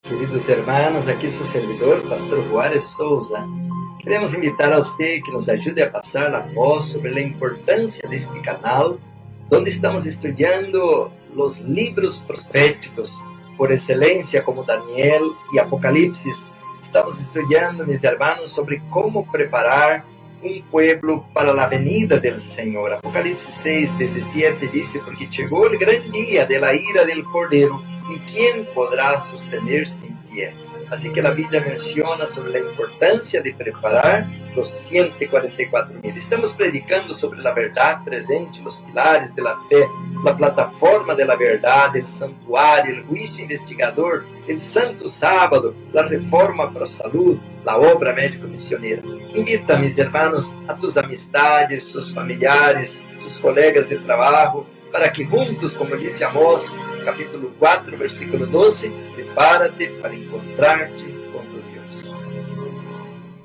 Queridos hermanos, aqui seu servidor, Pastor Juárez Souza. Queremos invitar a você que nos ajude a passar a voz sobre a importância deste canal, onde estamos estudando os livros proféticos por excelência, como Daniel e Apocalipse. Estamos estudando, mis hermanos, sobre como preparar um pueblo para a venida do Senhor. Apocalipse 6:17 diz: porque chegou o grande dia de la ira del Cordeiro, e quem poderá sostener-se em pé? Assim que a Bíblia menciona sobre a importância de preparar os 144.000. Estamos predicando sobre a verdade presente, os pilares da fé, a plataforma da verdade, o santuário, o juízo investigador, o santo sábado, a reforma para a saúde, a obra médico-missioneira. Invita, mis hermanos, a tus amistades, tus familiares, tus colegas de trabalho, para que juntos, como disse Amós, capítulo 4, versículo 12, prepárate para encontrar-te com tu Deus.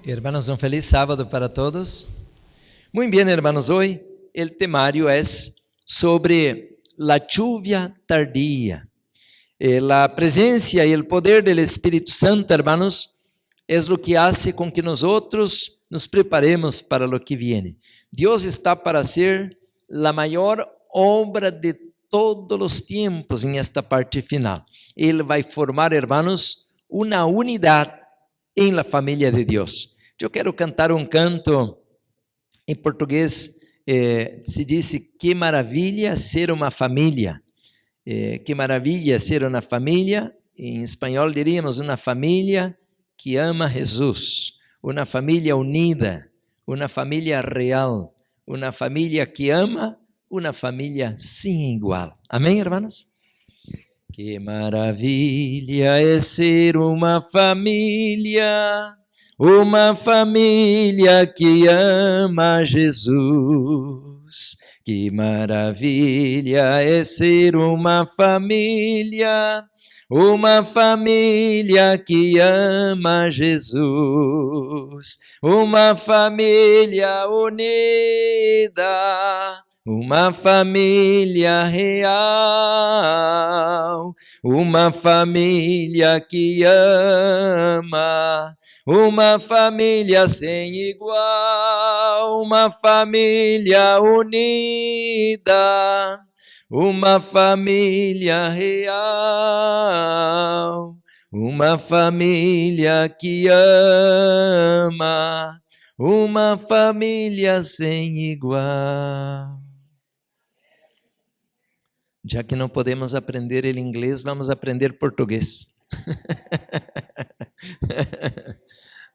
Hermanos, un feliz sábado para todos. Muy bien, hermanos, hoy el temario es sobre la lluvia tardía. La presencia y el poder del Espíritu Santo, hermanos, es lo que hace con que nosotros nos preparemos para lo que viene. Dios está para hacer la mayor obra de todos los tiempos en esta parte final. Él va a formar, hermanos, una unidad en la familia de Dios. Yo quiero cantar un canto en portugués. Se dice: que maravilha ser uma família. Que maravilha ser uma família. Em espanhol diríamos uma família que ama Jesus, uma família unida, uma família real, uma família que ama, uma família sem igual. Amém, hermanos? Que maravilha é ser uma família que ama Jesus. Que maravilha é ser uma família que ama Jesus. Uma família unida, uma família real, uma família que ama, uma família sem igual, uma família unida, uma família real, uma família que ama, uma família sem igual. Já que não podemos aprender o inglês, vamos aprender português.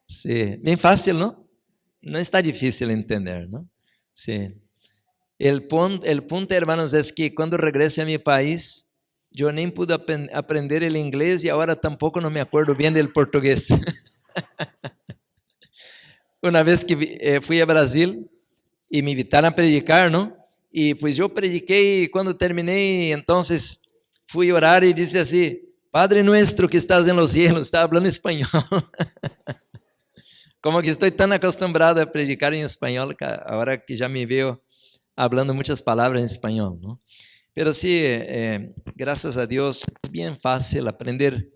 Sí. Bem fácil, não? Não está difícil entender, não? Sí. El punto, hermanos, es que quando regrese a mi país, eu nem pude aprender o inglês e agora tampouco não me acordo bem do português. Uma vez que fui a Brasil e me invitaram a predicar, não? E pues eu prediquei e quando terminei, então fui orar e disse assim: Padre nuestro que estás en los cielos, estava falando espanhol. Como que estou tão acostumbrado a predicar em espanhol, agora que já me vejo falando muitas palavras em espanhol, não? Pero sí, graças a Deus, é bem fácil aprender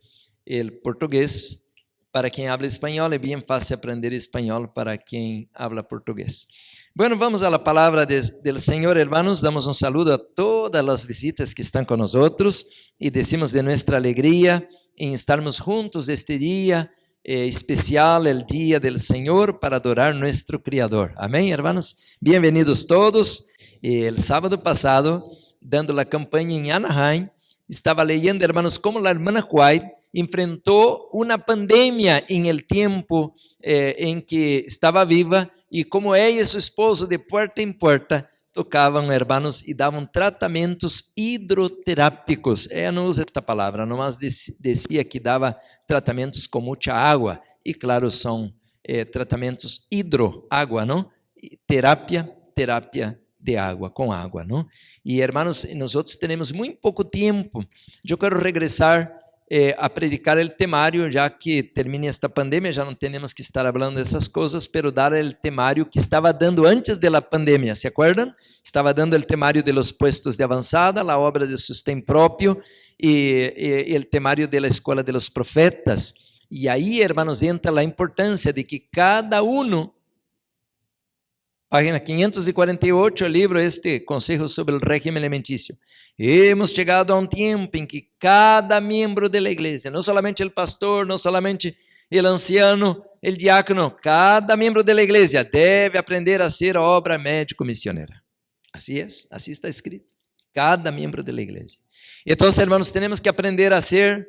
o português. Para quem habla espanhol, é bem fácil aprender espanhol para quem habla português. Bueno, vamos a la palabra del Señor, hermanos. Damos un saludo a todas las visitas que están con nosotros y decimos de nuestra alegría en estarmos juntos este día especial, el día del Señor, para adorar a nuestro Creador. Amén, hermanos. Bienvenidos todos. El sábado pasado, dando la campaña en Anaheim, estaba leyendo, hermanos, cómo la hermana White enfrentou uma pandemia em el tiempo em que estava viva e como ela e seu esposo de porta em porta tocavam, hermanos, e davam tratamentos hidroterápicos. Ela não usa esta palavra, nomás dizia que dava tratamentos com muita água e claro, são tratamentos água, não? Terapia de água, com água, não? E hermanos, nós temos muito pouco tempo. Eu quero regressar a predicar el temario, ya que termine esta pandemia, ya no tenemos que estar hablando de esas cosas, pero dar el temario que estaba dando antes de la pandemia, ¿se acuerdan? Estaba dando el temario de los puestos de avanzada, la obra de sostén propio y el temario de la escuela de los profetas. Y ahí, hermanos, entra la importancia de que cada uno, página 548, el libro Consejo sobre el régimen alimenticio. Hemos llegado a un tiempo en que cada miembro de la iglesia, no solamente el pastor, no solamente el anciano, el diácono, cada miembro de la iglesia debe aprender a hacer obra médico-misionera. Así es, así está escrito. Cada miembro de la iglesia. Entonces, hermanos, tenemos que aprender a hacer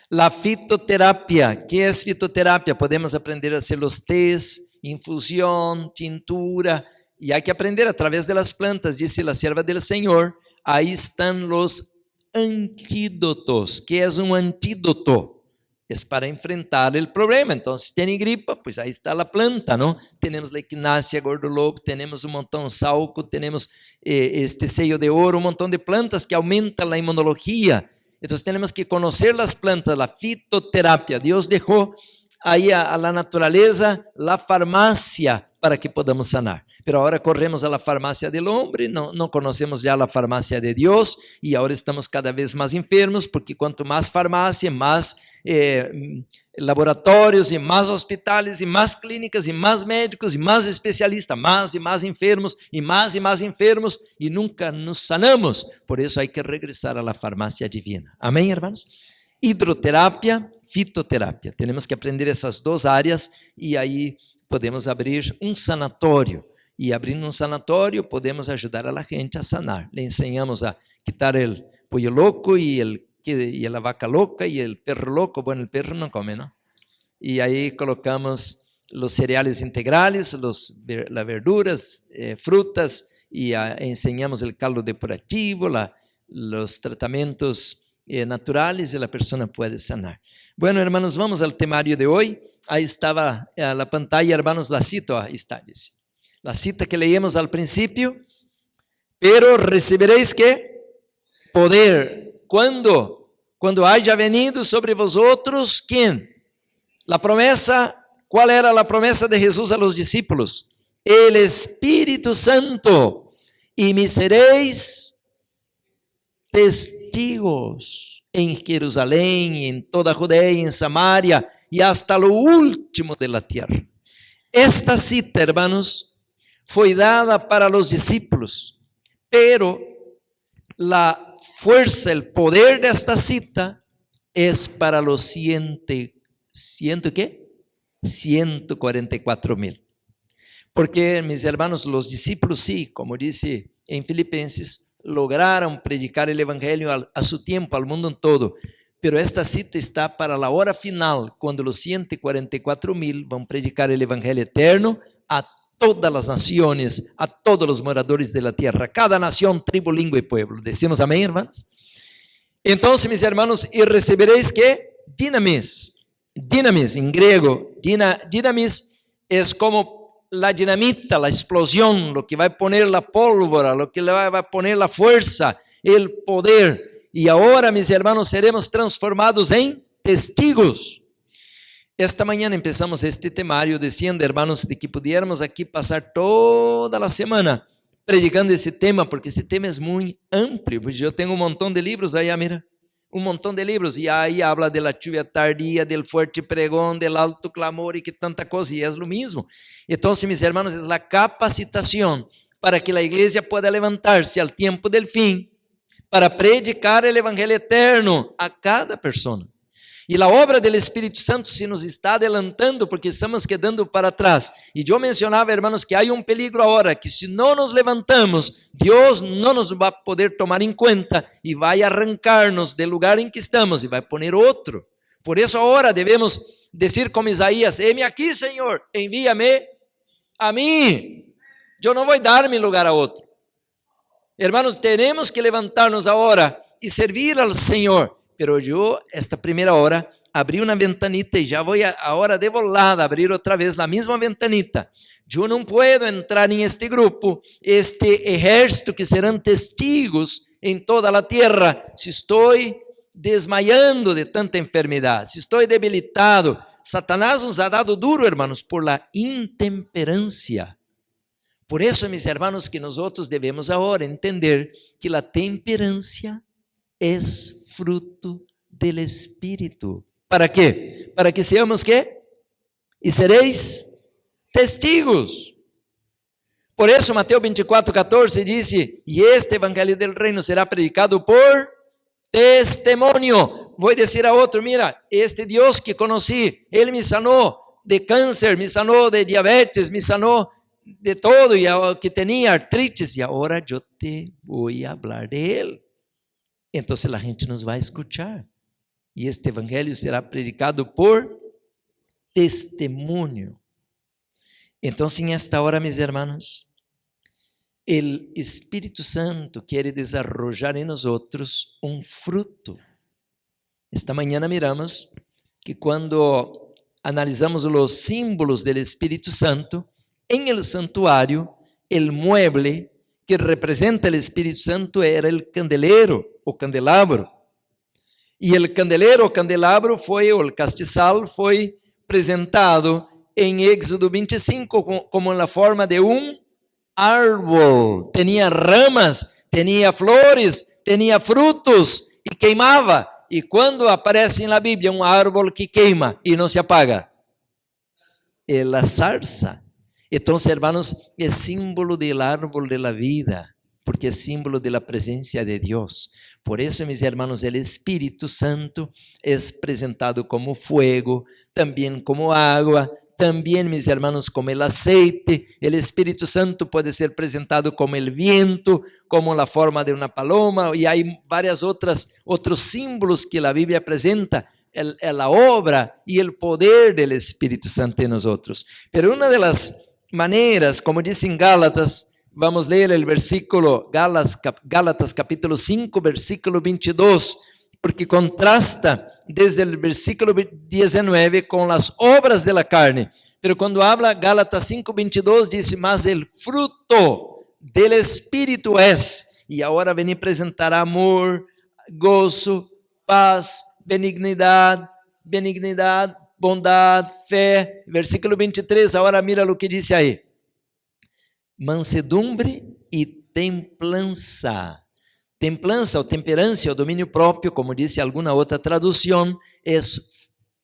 la fitoterapia. ¿Qué es fitoterapia? Podemos aprender a hacer los tés, infusión, tintura, y hay que aprender a través de las plantas, dice la sierva del Señor. Ahí están los antídotos. ¿Qué es un antídoto? Es para enfrentar el problema. Entonces, tiene gripa, pues ahí está la planta, ¿no? Tenemos la equinácea, gordolobo, tenemos un montón de sauco, tenemos este sello de oro, un montón de plantas que aumentan la inmunología. Entonces, tenemos que conocer las plantas, la fitoterapia. Dios dejó ahí a la naturaleza la farmacia para que podamos sanar. Pero ahora corremos a la farmacia del hombre, no conocemos ya la farmacia de Dios y ahora estamos cada vez más enfermos porque cuanto más farmacia, más laboratorios y más hospitales y más clínicas y más médicos y más especialistas, más y más enfermos y más enfermos y nunca nos sanamos. Por eso hay que regresar a la farmacia divina. Amén, hermanos. Hidroterapia, fitoterapia. Tenemos que aprender essas duas áreas e aí podemos abrir um sanatório. E abrindo um sanatório, podemos ajudar a gente a sanar. Le ensinamos a quitar o pollo louco e a vaca louca e o perro louco. Bueno, o perro não come, não? E aí colocamos os cereais integrales, las verduras, frutas, e ensinamos o caldo depurativo, os tratamentos naturales, e a pessoa pode sanar. Bueno, hermanos, vamos ao temario de hoje. Aí estava a pantalla, hermanos, la cita, ahí está, dice. La cita que leímos al principio, pero recibiréis ¿qué? Poder. ¿Cuándo? Cuando haya venido sobre vosotros, ¿quién? La promesa, ¿cuál era la promesa de Jesús a los discípulos? El Espíritu Santo, y me seréis testigos en Jerusalén, y en toda Judea, y en Samaria, y hasta lo último de la tierra. Esta cita, hermanos, foi dada para os discípulos, pero la fuerza, el poder de esta cita es para los 144,000. Porque, mis hermanos, los discípulos sí, como dice en Filipenses, lograron predicar el evangelio a su tiempo, al mundo en todo. Pero esta cita está para la hora final, cuando los 144,000 van a predicar el evangelio eterno a todas las naciones, a todos los moradores de la tierra, cada nación, tribu, lengua y pueblo. Decimos amén, hermanos. Entonces, mis hermanos, y recibiréis ¿qué? Dinamis. Dinamis en griego. Dinamis es como la dinamita, la explosión, lo que va a poner la pólvora, lo que le va a poner la fuerza, el poder. Y ahora, mis hermanos, seremos transformados en testigos. Esta mañana empezamos este temario diciendo, hermanos, de que pudiéramos aquí pasar toda la semana predicando ese tema, porque ese tema es muy amplio. Pues yo tengo un montón de libros allá, mira, un montón de libros, y ahí habla de la lluvia tardía, del fuerte pregón, del alto clamor y que tanta cosa, y es lo mismo. Entonces, mis hermanos, es la capacitación para que la iglesia pueda levantarse al tiempo del fin para predicar el evangelio eterno a cada persona. E a obra do Espírito Santo se nos está adelantando porque estamos quedando para trás. E eu mencionava, hermanos, que há peligro agora, que se não nos levantamos, Deus não nos vai poder tomar em conta e vai arrancar-nos do lugar em que estamos e vai poner outro. Por isso agora devemos dizer como Isaías, heme aqui, Senhor, envia-me a mim. Eu não vou dar meu lugar a outro. Hermanos, temos que levantar-nos agora e servir ao Senhor. Pero yo, esta primera hora, abrí una ventanita y ya voy ahora de volada a abrir otra vez la misma ventanita. Yo no puedo entrar en este grupo, este ejército que serán testigos en toda la tierra, si estoy desmayando de tanta enfermidade, se estou debilitado, Satanás nos ha dado duro, hermanos, por la intemperancia. Por isso, meus irmãos, que nós devemos agora entender que a temperancia é fruto del Espírito. ¿Para quê? Para que seamos ¿qué? E sereis testigos. Por isso, Mateus 24:14 diz: e este evangelho del reino será predicado por testemunho. Vou dizer a outro: mira, este Deus que conheci, ele me sanou de câncer, me sanou de diabetes, me sanou de todo, e que tinha artrites, e agora eu te vou falar de ele. Então a gente nos vai escutar, e este evangelho será predicado por testemunho. Então, em esta hora, meus irmãos, o Espírito Santo quer desarrollar em nós um fruto. Esta manhã miramos que quando analisamos os símbolos do Espírito Santo, em el santuário, el mueble que representa o Espírito Santo era o candelero, o candelabro. E o candelero, o candelabro foi, o castiçal foi apresentado em Éxodo 25 como na forma de árbol. Tinha ramas, tinha flores, tinha frutos e queimava. E quando aparece na Bíblia árvore que queima e não se apaga? É a sarça. Então, hermanos, é símbolo do árbol de la vida, porque é símbolo da presença de Deus. Por isso, meus irmãos, o Espírito Santo é apresentado como fogo, também como água, também, meus irmãos, como o aceite. O Espírito Santo pode ser apresentado como o viento, como a forma de uma paloma, e há vários outros símbolos que a Bíblia apresenta, a obra e o poder do Espírito Santo em nós. Pero uma das maneiras, como diz em Gálatas, vamos ler o versículo, Gálatas capítulo 5, versículo 22, porque contrasta desde o versículo 19 com as obras de la carne. Pero quando habla Gálatas 5, 22, diz: mas el fruto del Espírito es, e agora vem apresentar amor, gozo, paz, benignidade, bondade, fé. Versículo 23, agora mira o que diz aí: mansedumbre e templança. Templança ou temperança, o domínio próprio, como disse alguma outra tradução, é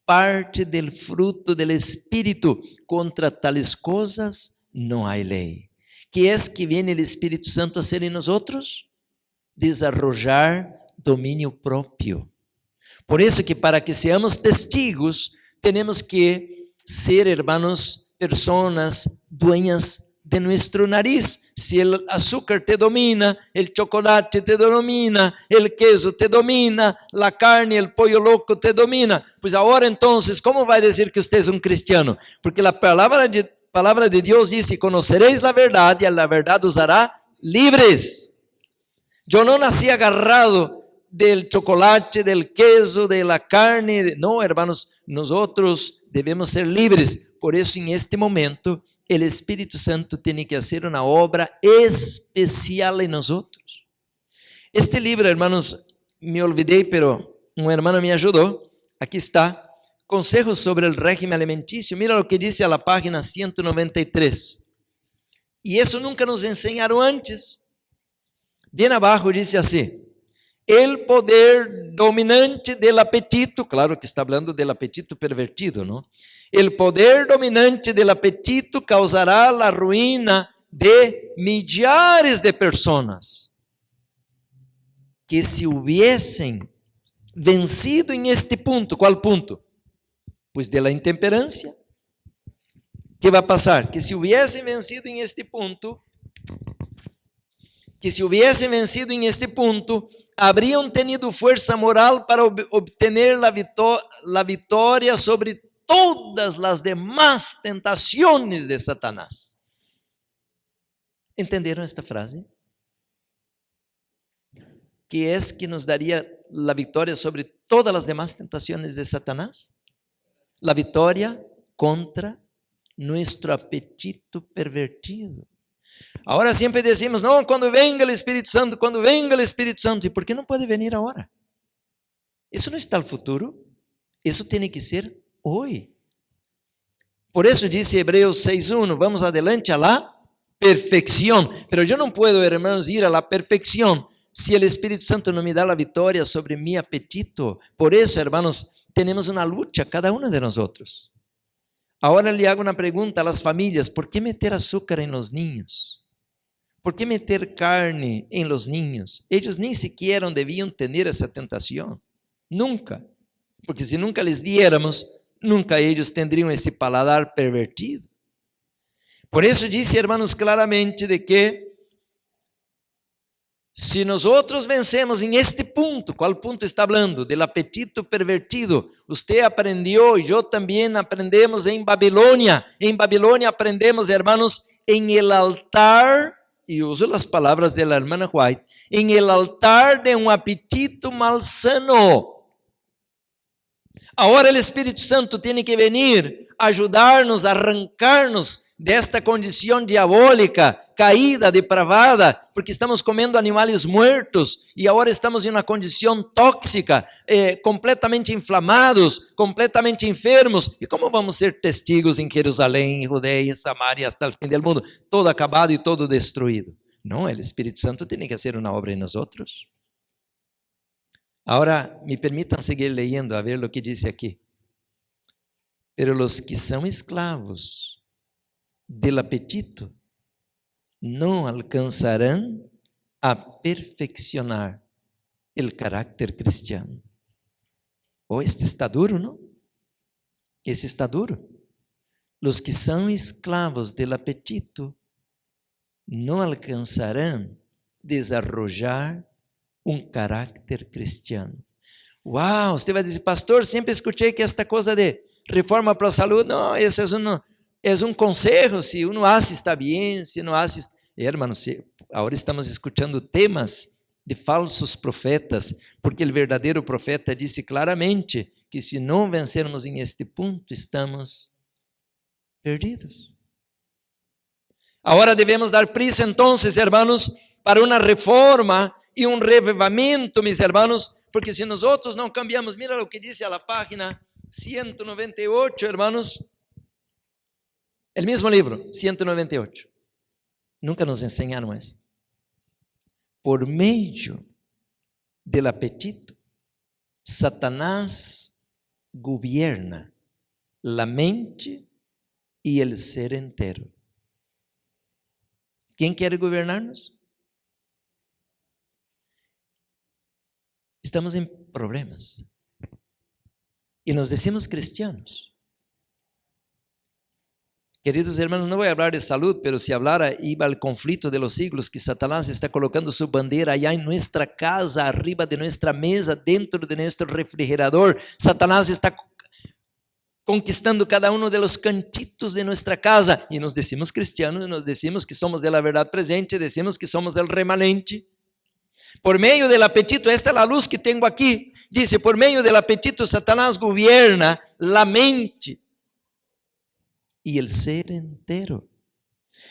parte do fruto do Espírito. Contra tales coisas não há lei. Que é que vem o Espírito Santo a ser em nós? Desarrollar domínio próprio. Por isso que para que seamos testigos, temos que ser, hermanos, pessoas dueñas de nuestro nariz. Se o açúcar te domina, o chocolate te domina, o queso te domina, a carne, o pollo loco te domina, pues agora então, como vai dizer que você é cristiano? Porque a palavra de Deus diz: conoceréis a verdade, e a verdade os hará livres. Eu não nasci agarrado del chocolate, del queso, de la carne. Não, hermanos, nós devemos ser livres. Por isso, em este momento, o Espírito Santo tem que fazer uma obra especial em nós. Este livro, hermanos, me olvidei, pero um hermano me ajudou. Aqui está, Consejos sobre o régimen alimenticio. Mira o que diz a la página 193. E isso nunca nos ensinaram antes. Bem abaixo diz assim: el poder dominante del apetito, claro que está hablando del apetito pervertido, ¿no? El poder dominante del apetito causará la ruina de millares de personas que se hubiesen vencido en este punto. ¿Cuál punto? Pues de la intemperancia. ¿Qué va a pasar? Que si hubiesen vencido en este punto, habrían tenido fuerza moral para obtener la victoria sobre todas las demás tentaciones de Satanás. ¿Entendieron esta frase? ¿Qué es que nos daría la victoria sobre todas las demás tentaciones de Satanás? La victoria contra nuestro apetito pervertido. Ahora siempre decimos: no, cuando venga el Espíritu Santo, ¿y por qué no puede venir ahora? Isso não está no futuro, isso tem que ser hoje. Por isso disse Hebreus 6:1, vamos adelante a la perfección. Pero yo no puedo, hermanos, ir a la perfección si el Espíritu Santo no me da la victoria sobre mi apetito. Por eso, hermanos, tenemos una lucha cada uno de nosotros. Ahora le hago una pregunta a las familias, ¿por qué meter azúcar en los niños? ¿Por qué meter carne en los niños? Ellos ni siquiera debían tener esa tentación, nunca, porque si nunca les diéramos, nunca ellos tendrían esse paladar pervertido. Por isso disse, hermanos, claramente de que se nós vencemos em este ponto, qual ponto está falando? Del apetito pervertido. Você aprendeu e eu também aprendemos em Babilônia. Em Babilônia aprendemos, hermanos, em el altar, e uso as palavras da irmã White, em el altar de um apetito malsano. Agora o Espírito Santo tem que venir, ajudar-nos, arrancar-nos desta condição diabólica, caída, depravada, porque estamos comendo animais mortos e agora estamos em uma condição tóxica, completamente inflamados, completamente enfermos. E como vamos ser testigos em Jerusalém, em Judeia, em Samaria, hasta o fim do mundo, todo acabado e todo destruído? Não, o Espírito Santo tem que fazer uma obra em nós outros. Agora, me permitam seguir leyendo, a ver o que diz aqui. Pero los que são esclavos del apetito não alcançarão a perfeccionar el carácter cristiano. Oh, este está duro, não? Esse está duro. Los que são esclavos del apetito não alcançarão desarrollar carácter cristiano. Uau, você vai dizer, pastor, sempre escutei que esta coisa de reforma para a saúde, não, isso é um conselho, se uno hace está bem, se não hace, hermanos, agora estamos escutando temas de falsos profetas, porque o verdadeiro profeta disse claramente que se não vencermos em este ponto, estamos perdidos. Agora devemos dar prisa, então, hermanos, para uma reforma e um revivamento, meus irmãos, porque se nós outros não cambiamos, mira o que diz a página 198, hermanos, o mesmo livro, 198. Nunca nos ensinaram isso. Por meio do apetito, Satanás governa a mente e o ser inteiro. Quem quer governar-nos? Estamos em problemas. E nos decimos cristianos. Queridos hermanos, não vou falar de saúde, mas se hablara, iba al conflito de los siglos, que Satanás está colocando su bandeira allá en nuestra casa, arriba de nuestra mesa, dentro de nuestro refrigerador. Satanás está conquistando cada uno de los cantitos de nuestra casa. E nos decimos cristianos, nos decimos que somos de la verdad presente, decimos que somos del remanente. Por meio del apetito, esta é a luz que tenho aqui. Dice, por meio del apetito, Satanás governa a mente e o ser inteiro.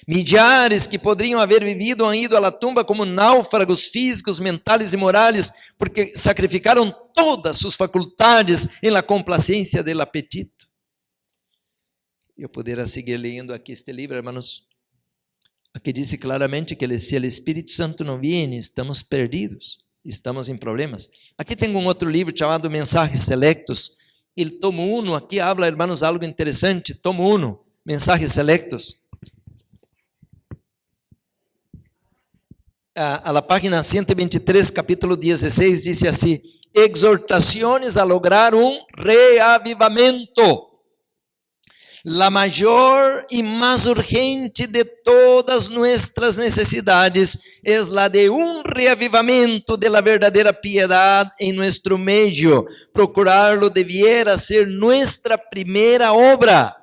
Milhares que poderiam haver vivido han ido à tumba como náufragos físicos, mentais e morais, porque sacrificaram todas suas faculdades em la complacência del apetito. Eu poderia seguir lendo aqui este livro, hermanos. Aqui diz claramente que se o Espírito Santo não viene, estamos perdidos, estamos em problemas. Aqui tenho um outro livro chamado Mensajes Selectos. El tomo 1, aqui habla, hermanos, algo interessante. Tomo 1, Mensajes Selectos. A la página 123, capítulo 16, diz assim: exortações a lograr reavivamento. La maior e mais urgente de todas nuestras necessidades es la de reavivamento de la verdadera piedad en nuestro medio. Procurarlo debiera ser nuestra primera obra.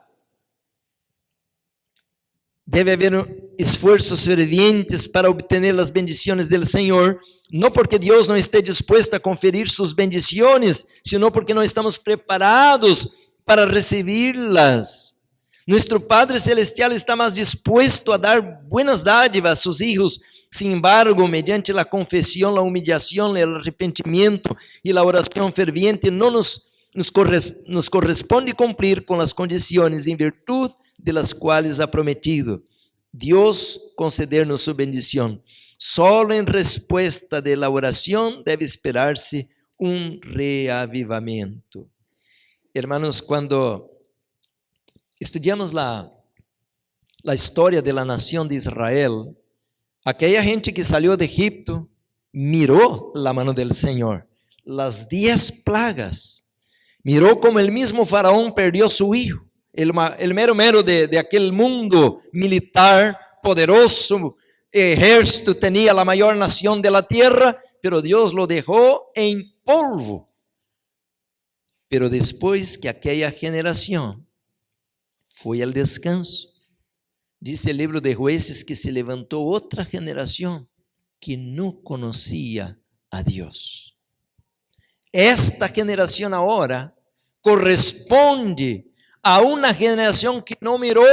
Deve haver esforços fervientes para obter as bendições do Senhor, não porque Deus não esteja disposto a conferir suas bendições, sino porque não estamos preparados para recibirlas. Nuestro Padre Celestial está mais dispuesto a dar buenas dádivas a seus hijos Sin embargo, mediante la confesión, la humillación, el arrepentimiento y la oración ferviente, nos corresponde cumplir con las condiciones en virtud de las cuales ha prometido Dios concedernos su bendición. Solo en respuesta de la oración debe esperarse un reavivamiento. Hermanos, cuando estudiamos la historia de la nación de Israel, aquella gente que salió de Egipto miró la mano del Señor, las 10 plagas, miró como el mismo faraón perdió su hijo, el mero de aquel mundo militar poderoso, ejército, tenía la mayor nación de la tierra, pero Dios lo dejó en polvo. Pero después que aquella generación fue al descanso, dice el libro de Jueces que se levantó otra generación que no conocía a Dios. Esta generación ahora corresponde a una generación que no miró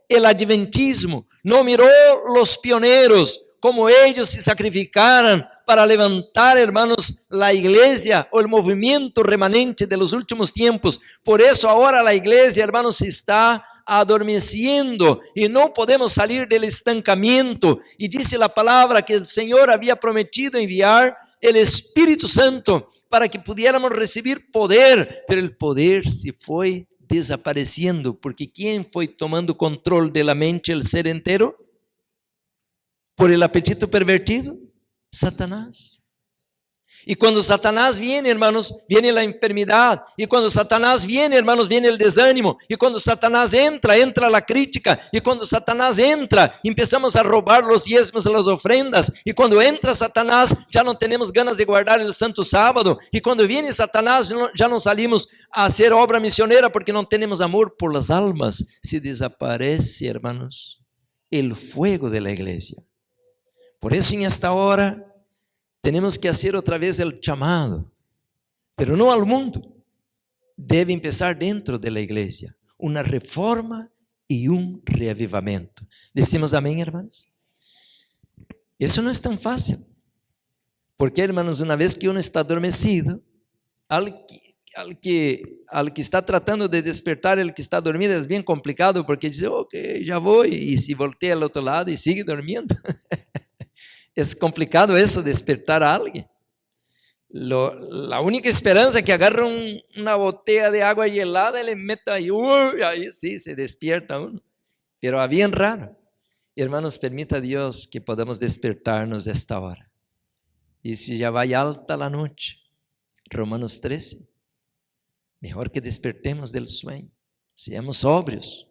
el adventismo, no miró los pioneros, como ellos se sacrificaran para levantar, hermanos, la iglesia o el movimiento remanente de los últimos tiempos. Por eso ahora la iglesia, hermanos, se está adormeciendo y no podemos salir del estancamiento. Y dice la palabra que el Señor había prometido enviar el Espíritu Santo para que pudiéramos recibir poder, pero el poder se fue desapareciendo, porque ¿quién fue tomando control de la mente del ser entero? Por el apetito pervertido, Satanás. Y cuando Satanás viene, hermanos, viene la enfermedad. Y cuando Satanás viene, hermanos, viene el desánimo. Y cuando Satanás entra la crítica. Y cuando Satanás entra, empezamos a robar los diezmos y las ofrendas. Y cuando entra Satanás, ya no tenemos ganas de guardar el santo sábado. Y cuando viene Satanás, ya no salimos a hacer obra misionera porque no tenemos amor por las almas. Se desaparece, hermanos, el fuego de la iglesia. Por eso en esta hora tenemos que hacer otra vez el llamado, pero no al mundo. Debe empezar dentro de la iglesia, una reforma y un reavivamiento. Decimos amén, hermanos. Eso no es tan fácil, porque, hermanos, una vez que uno está adormecido, al que está tratando de despertar, el que está dormido, es bien complicado, porque dice, ok, ya voy, y se voltea al otro lado y sigue durmiendo. Es complicado eso, despertar a alguien. La única esperanza es que agarre una botella de agua helada y le meta ahí, ahí sí, se despierta uno. Pero bien raro. Hermanos, permita a Dios que podamos despertarnos a esta hora. Y si ya va alta la noche, Romanos 13, mejor que despertemos del sueño, seamos sobrios.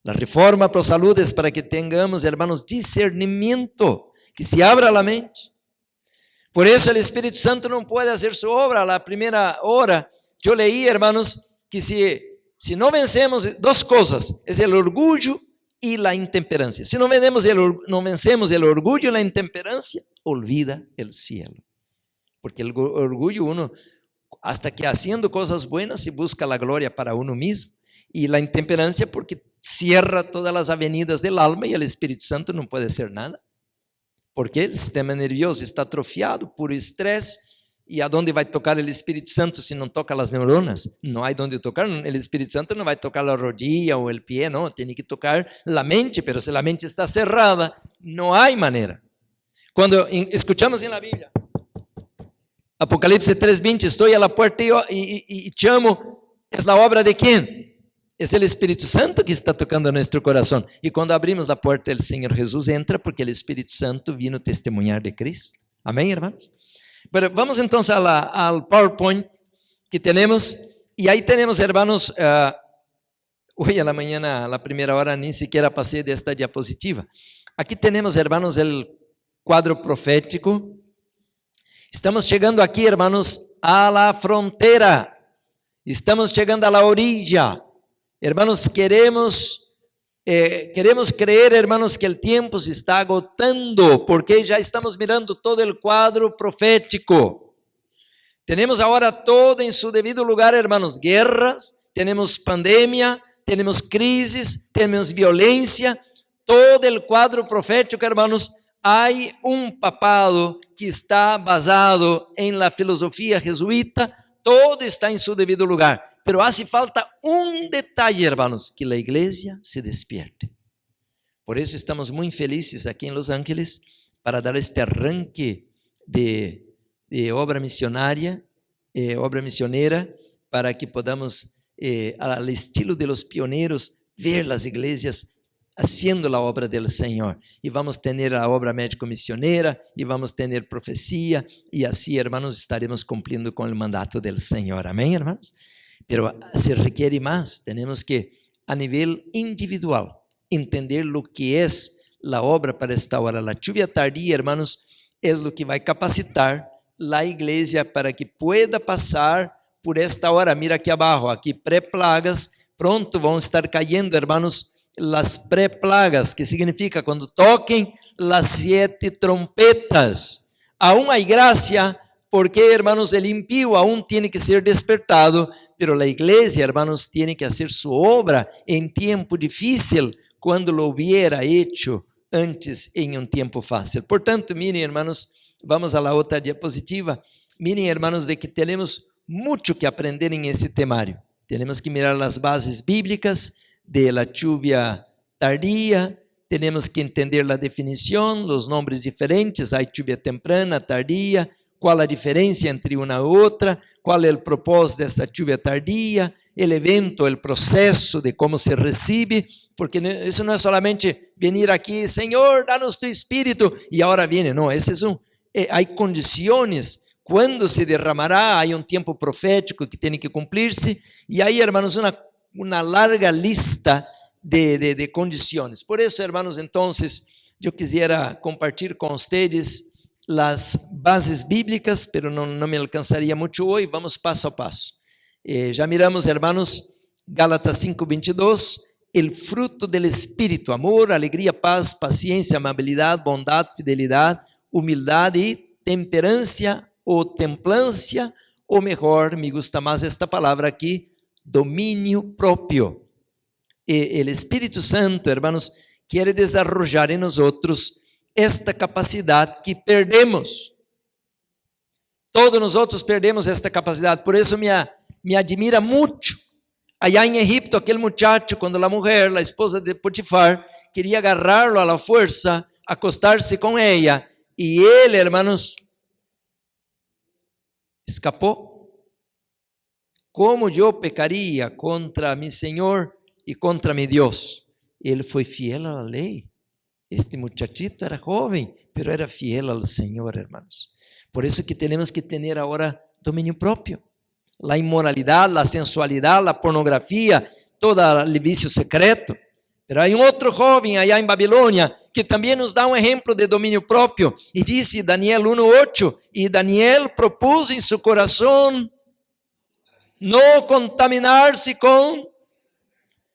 La reforma pro salud es para que tengamos, hermanos, discernimiento, que se abra la mente. Por eso el Espíritu Santo no puede hacer su obra a la primera hora. Yo leí, hermanos, que si no vencemos dos cosas, es el orgullo y la intemperancia. Si no vencemos el orgullo y la intemperancia, olvida el cielo. Porque el orgullo uno, hasta que haciendo cosas buenas, se busca la gloria para uno mismo. Y la intemperancia porque cierra todas las avenidas del alma y el Espíritu Santo no puede hacer nada. Porque el sistema nervioso está atrofiado por estrés. ¿Y a dónde va a tocar el Espíritu Santo si no toca las neuronas? No hay donde tocar. El Espíritu Santo no va a tocar la rodilla o el pie, no. Tiene que tocar la mente, pero si la mente está cerrada, no hay manera. Cuando escuchamos en la Biblia, Apocalipsis 3:20, estoy a la puerta y llamo, ¿es la obra de quién? Es el Espíritu Santo que está tocando nuestro corazón. Y cuando abrimos la puerta, el Señor Jesús entra porque el Espíritu Santo vino a testemunhar de Cristo. Amén, hermanos. Pero vamos entonces al PowerPoint que tenemos. Y ahí tenemos, hermanos, hoy a la mañana, a la primera hora, ni siquiera pasé de esta diapositiva. Aquí tenemos, hermanos, el cuadro profético. Estamos llegando aquí, hermanos, a la frontera. Estamos llegando a la orilla. Hermanos, queremos creer, hermanos, que el tiempo se está agotando, porque ya estamos mirando todo el cuadro profético. Tenemos ahora todo en su debido lugar, hermanos, guerras, tenemos pandemia, tenemos crisis, tenemos violencia, todo el cuadro profético, hermanos, Hay un papado que está basado en la filosofía jesuita, todo está en su debido lugar, pero hace falta un detalle, hermanos, que la iglesia se despierte. Por eso estamos muy felices aquí en Los Ángeles para dar este arranque de obra misionaria, obra misionera, para que podamos, al estilo de los pioneros, ver las iglesias haciendo la obra del Señor. Y vamos a tener la obra médico-misionera, y vamos a tener profecía, y así, hermanos, estaremos cumpliendo con el mandato del Señor. Amén, hermanos. Pero se requiere más. Tenemos que, a nivel individual, entender lo que es la obra para esta hora. La lluvia tardía, hermanos, es lo que va a capacitar la iglesia para que pueda pasar por esta hora. Mira aquí abajo, aquí pré-plagas, pronto vão estar cayendo, hermanos, las pré-plagas, que significa cuando toquen las 7 trompetas. Aún hay gracia, porque, hermanos, el impío aún tiene que ser despertado, pero la iglesia, hermanos, tiene que hacer su obra en tiempo difícil, cuando lo hubiera hecho antes en un tiempo fácil. Por tanto, miren, hermanos, vamos a la otra diapositiva. Miren, hermanos, de que tenemos mucho que aprender en ese temario. Tenemos que mirar las bases bíblicas de la lluvia tardía, tenemos que entender la definición, los nombres diferentes, hay lluvia temprana, tardía, cuál la diferencia entre una y otra, cuál es el propósito de esta lluvia tardía, el evento, el proceso de cómo se recibe, porque eso no es solamente venir aquí, Señor, danos tu espíritu, y ahora viene, no, ese es hay condiciones, cuando se derramará, hay un tiempo profético que tiene que cumplirse, y hay, hermanos, una larga lista de condiciones. Por eso, hermanos, entonces, yo quisiera compartir con ustedes las bases bíblicas, pero no me alcanzaría mucho hoy, vamos paso a paso. Ya miramos, hermanos, Gálatas 5:22, el fruto del Espíritu, amor, alegría, paz, paciencia, amabilidad, bondad, fidelidad, humildad y temperancia o templancia, o mejor, me gusta más esta palabra aquí, dominio propio. El Espíritu Santo, hermanos, quiere desarrollar en nosotros esta capacidad que perdemos. Todos nosotros perdemos esta capacidad, por eso me admira mucho. Allá en Egipto, aquel muchacho, cuando la mujer, la esposa de Potifar, quería agarrarlo a la fuerza, acostarse con ella, y él, hermanos, escapó. ¿Cómo yo pecaría contra mi Señor y contra mi Dios? Él fue fiel a la ley. Este muchachito era joven, pero era fiel al Señor, hermanos. Por eso que tenemos que tener ahora dominio propio. La inmoralidad, la sensualidad, la pornografía, todo el vicio secreto. Pero hay un otro joven allá en Babilonia que también nos da un ejemplo de dominio propio. Y dice Daniel 1:8, y Daniel propuso en su corazón no contaminarse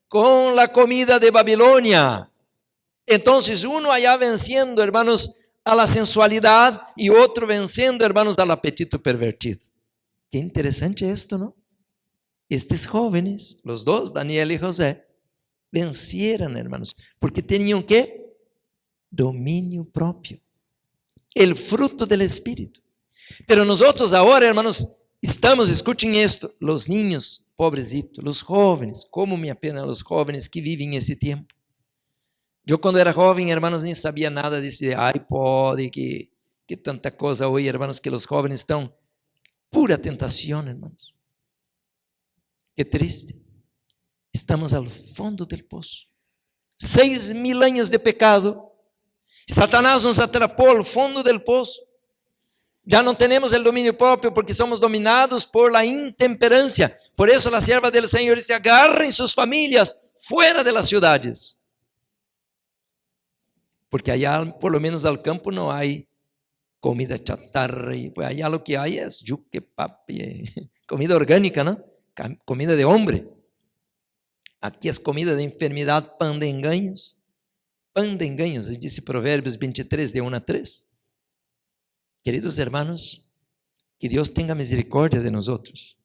con la comida de Babilonia. Entonces uno allá venciendo, hermanos, a la sensualidad y otro venciendo, hermanos, al apetito pervertido. Qué interesante esto, ¿no? Estos jóvenes, los dos, Daniel y José, vencieron, hermanos, porque tenían ¿qué? Dominio propio. El fruto del Espíritu. Pero nosotros ahora, hermanos, estamos, escuchen esto, los niños, pobrecitos, los jóvenes, como me apena los jóvenes que viven ese tiempo. Yo cuando era joven, hermanos, ni sabía nada de ese iPod y que tanta cosa hoy, hermanos, que los jóvenes están pura tentación, hermanos. Qué triste. Estamos al fondo del pozo. 6.000 años de pecado. Satanás nos atrapó al fondo del pozo. Ya no tenemos el dominio propio porque somos dominados por la intemperancia. Por eso la sierva del Señor dice, agarren sus familias fuera de las ciudades. Porque allá, por lo menos al campo, no hay comida chatarra. Y pues allá lo que hay es yuque, papi, comida orgánica, ¿no? Comida de hombre. Aquí es comida de enfermedad, pan de engaños. Pan de engaños, dice Proverbios 23, de 1-3. Queridos hermanos, que Dios tenga misericordia de nosotros.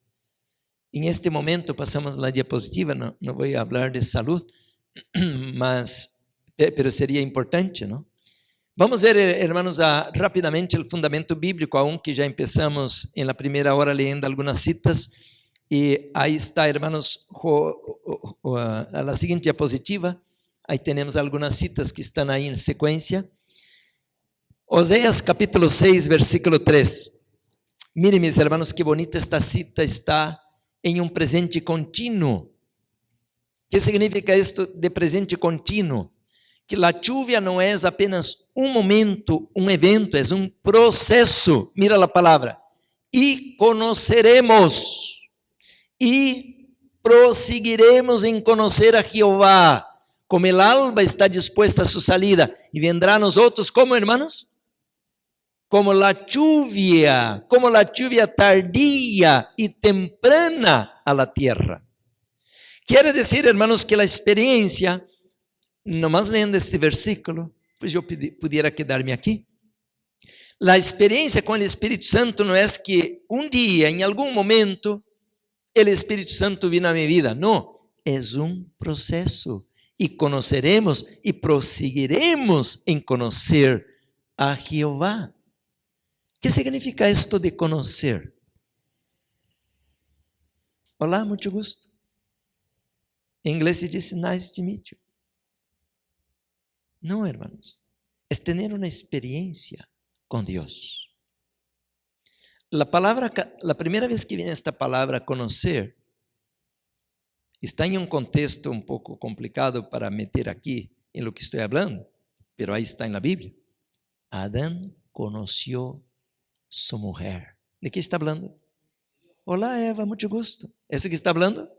En este momento pasamos la diapositiva, no voy a hablar de salud, pero sería importante, ¿no? Vamos ver, hermanos, rapidamente o fundamento bíblico, aunque já começamos na primeira hora lendo algumas citas. E aí está, hermanos, a seguinte diapositiva. Aí temos algumas citas que estão aí em sequência. Oséias capítulo 6, versículo 3. Miren, mis hermanos, que bonita esta cita, está em um presente contínuo. ¿Qué significa esto de presente contínuo? Que a lluvia não é apenas um momento, um evento, é um processo. Mira a palavra. E conoceremos, e prosseguiremos em conhecer a Jeová, como el alba está dispuesta a sua salida, e vendrá a nosotros, como hermanos? Como a lluvia tardía e temprana a la tierra. Quer dizer, hermanos, que a experiência, nomás lendo este versículo, pues eu pudiera quedar-me aqui. A experiência com o Espírito Santo não é que um dia, em algum momento, o Espírito Santo vino a minha vida. Não, é um processo. E conoceremos e prosseguiremos em conhecer a Jeová. O que significa isto de conhecer? Olá, muito gosto. Em inglês se diz nice to meet you. Não, hermanos. É ter uma experiência com Deus. A primeira vez que vem esta palavra conhecer, está em um contexto um pouco complicado para meter aqui em lo que estou falando, pero aí está na Bíblia. Adão conheceu sua mulher. ¿De que está falando? Olá, Eva, muito gosto. ¿É isso que está falando?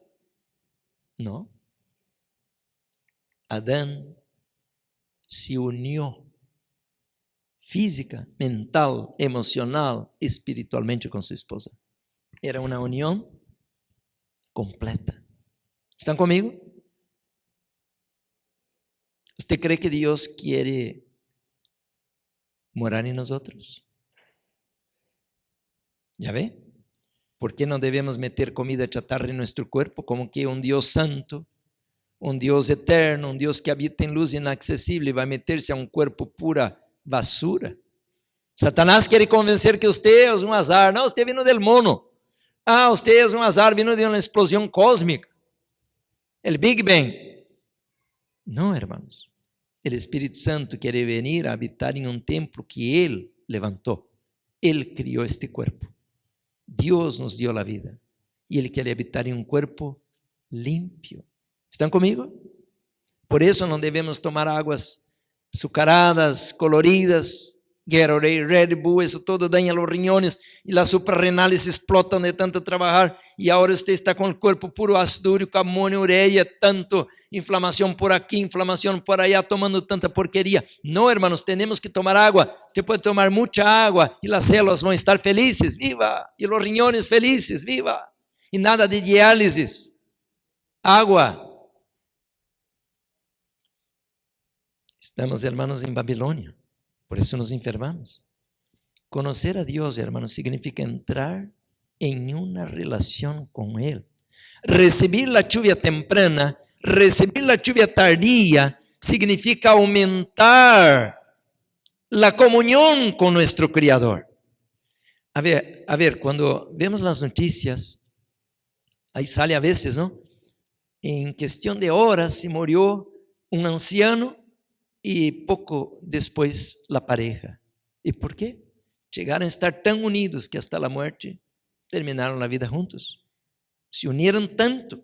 Não. Adão se uniu física, mental, emocional, espiritualmente com sua esposa. Era uma união completa. ¿Estão comigo? ¿Usted cree que Dios quiere morar en nosotros? ¿Ya ve? ¿Por qué no debemos meter comida chatarra en nuestro cuerpo? Como que un Dios santo, un Dios eterno, un Dios que habita en luz inaccesible va a meterse a un cuerpo pura basura. Satanás quiere convencer que usted es un azar. No, usted vino del mono. Ah, usted es un azar, vino de una explosión cósmica. El Big Bang. No, hermanos. El Espíritu Santo quiere venir a habitar en un templo que Él levantó. Él crió este cuerpo. Dios nos dio la vida. Y Él quiere habitar en un cuerpo limpio. ¿Están conmigo? Por eso no debemos tomar aguas azucaradas, coloridas, Gatorade, Red Bull, eso todo daña los riñones y las suprarrenales explotan de tanto trabajar y ahora usted está con el cuerpo puro ácido úrico, amonio, urea, tanto inflamación por aquí, inflamación por allá, tomando tanta porquería. No, hermanos, tenemos que tomar agua. Usted puede tomar mucha agua y las células van a estar felices, viva, y los riñones felices, viva, y nada de diálisis. Agua. Estamos, hermanos, en Babilonia. Por eso nos enfermamos. Conocer a Dios, hermanos, significa entrar en una relación con Él. Recibir la lluvia temprana, recibir la lluvia tardía, significa aumentar la comunión con nuestro Creador. A ver, cuando vemos las noticias, ahí sale a veces, ¿no? En cuestión de horas se murió un anciano y poco después la pareja. ¿Y por qué? Llegaron a estar tan unidos que hasta la muerte terminaron la vida juntos. Se unieron tanto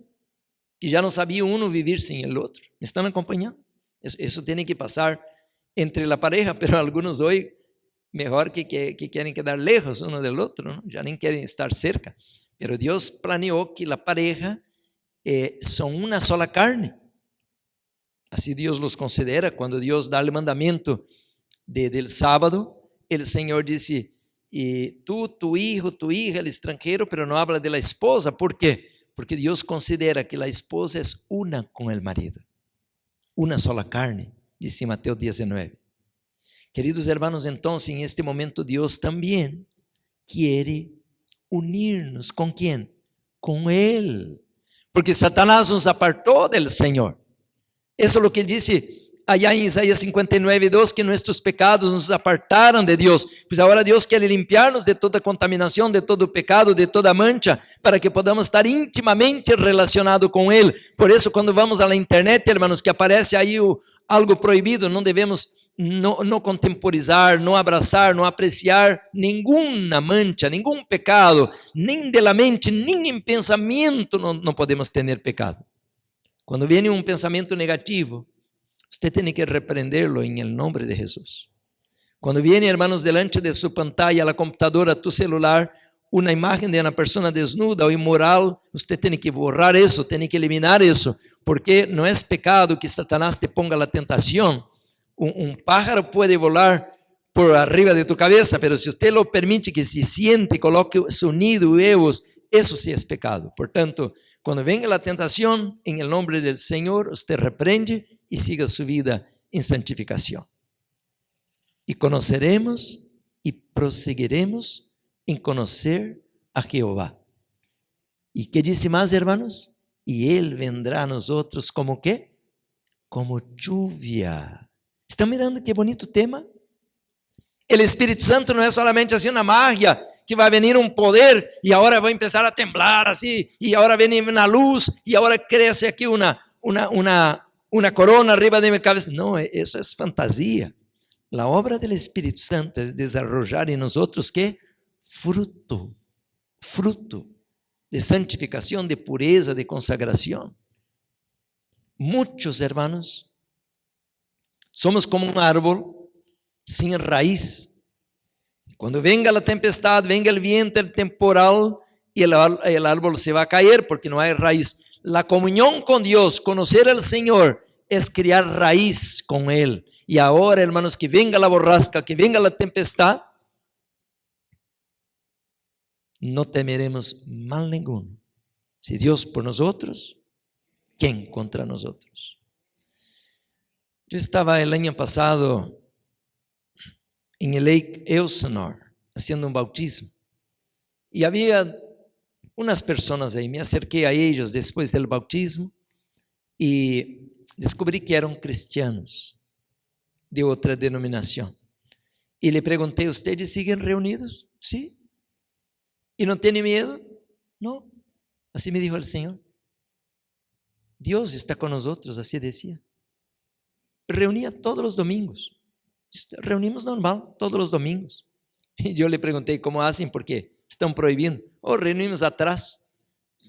que ya no sabía uno vivir sin el otro. ¿Me están acompañando? Eso tiene que pasar entre la pareja, pero algunos hoy mejor que quieren quedar lejos uno del otro, ¿no? Ya ni quieren estar cerca. Pero Dios planeó que la pareja son una sola carne. Así Dios los considera. Cuando Dios da el mandamiento del sábado, el Señor dice, y tú, tu hijo, tu hija, el extranjero, pero no habla de la esposa. ¿Por qué? Porque Dios considera que la esposa es una con el marido. Una sola carne, dice Mateo 19. Queridos hermanos, entonces en este momento Dios también quiere unirnos. ¿Con quién? Con Él. Porque Satanás nos apartó del Señor. Eso es lo que dice allá en Isaías 59:2, que nuestros pecados nos apartaron de Dios. Pues ahora Dios quiere limpiarnos de toda contaminación, de todo pecado, de toda mancha, para que podamos estar íntimamente relacionados con Él. Por eso, cuando vamos a la internet, hermanos, que aparece ahí algo proibido, não devemos não contemporizar, não abraçar, não apreciar nenhuma mancha, nenhum pecado, nem de la mente, nem em pensamento não podemos ter pecado. Quando vem um pensamento negativo, você tem que repreenderlo em nome de Jesus. Quando vem, hermanos, delante de sua pantalla, a computadora, tu celular, uma imagem de uma pessoa desnuda ou imoral, você tem que borrar isso, tem que eliminar isso, porque não é pecado que Satanás te ponga a tentação. Pájaro pode volar por arriba de tu cabeça, pero se você lo permite que se siente, coloque su nido e huevos, isso sí é pecado. Portanto, quando venga a tentação, em nome do Senhor, você repreende e siga sua vida em santificação. E conoceremos e prosseguiremos em conhecer a Jeová. E que disse mais, hermanos? E Ele vendrá a nós outros como quê? Como lluvia. Estão mirando que bonito tema? O Espírito Santo não é solamente assim uma magia, que vai vir um poder e agora vai começar a temblar assim, e agora vem uma luz, e agora cresce aqui uma corona arriba de minha cabeça. Não, isso é fantasia. A obra do Espírito Santo é desarrollar em nós outros que fruto de santificação, de pureza, de consagração. Muitos hermanos, somos como um árbol sem raiz. Quando venga a tempestade, venga o viento temporal, e o árbol se vai cair porque não há raiz. A comunhão com Deus, conhecer ao Senhor, é criar raiz com Ele. E agora, hermanos, que venga a borrasca, que venga a tempestade, não temeremos mal nenhum. Se Deus por nós outros, quem contra nós outros? Eu estava o ano passado em Lake Elsinore, fazendo um bautismo, e havia umas pessoas aí. Me acerquei a eles depois do bautismo e descobri que eram cristianos de outra denominação. E lhe perguntei: ¿ustedes siguen reunidos? Sí. ¿Y no tienen miedo? No. Así me dijo el Señor. Dios está con nosotros, así decía. Reunía todos los domingos. Reunimos normal todos los domingos. Y yo le pregunté: ¿cómo hacen? Porque están prohibiendo. Reunimos atrás.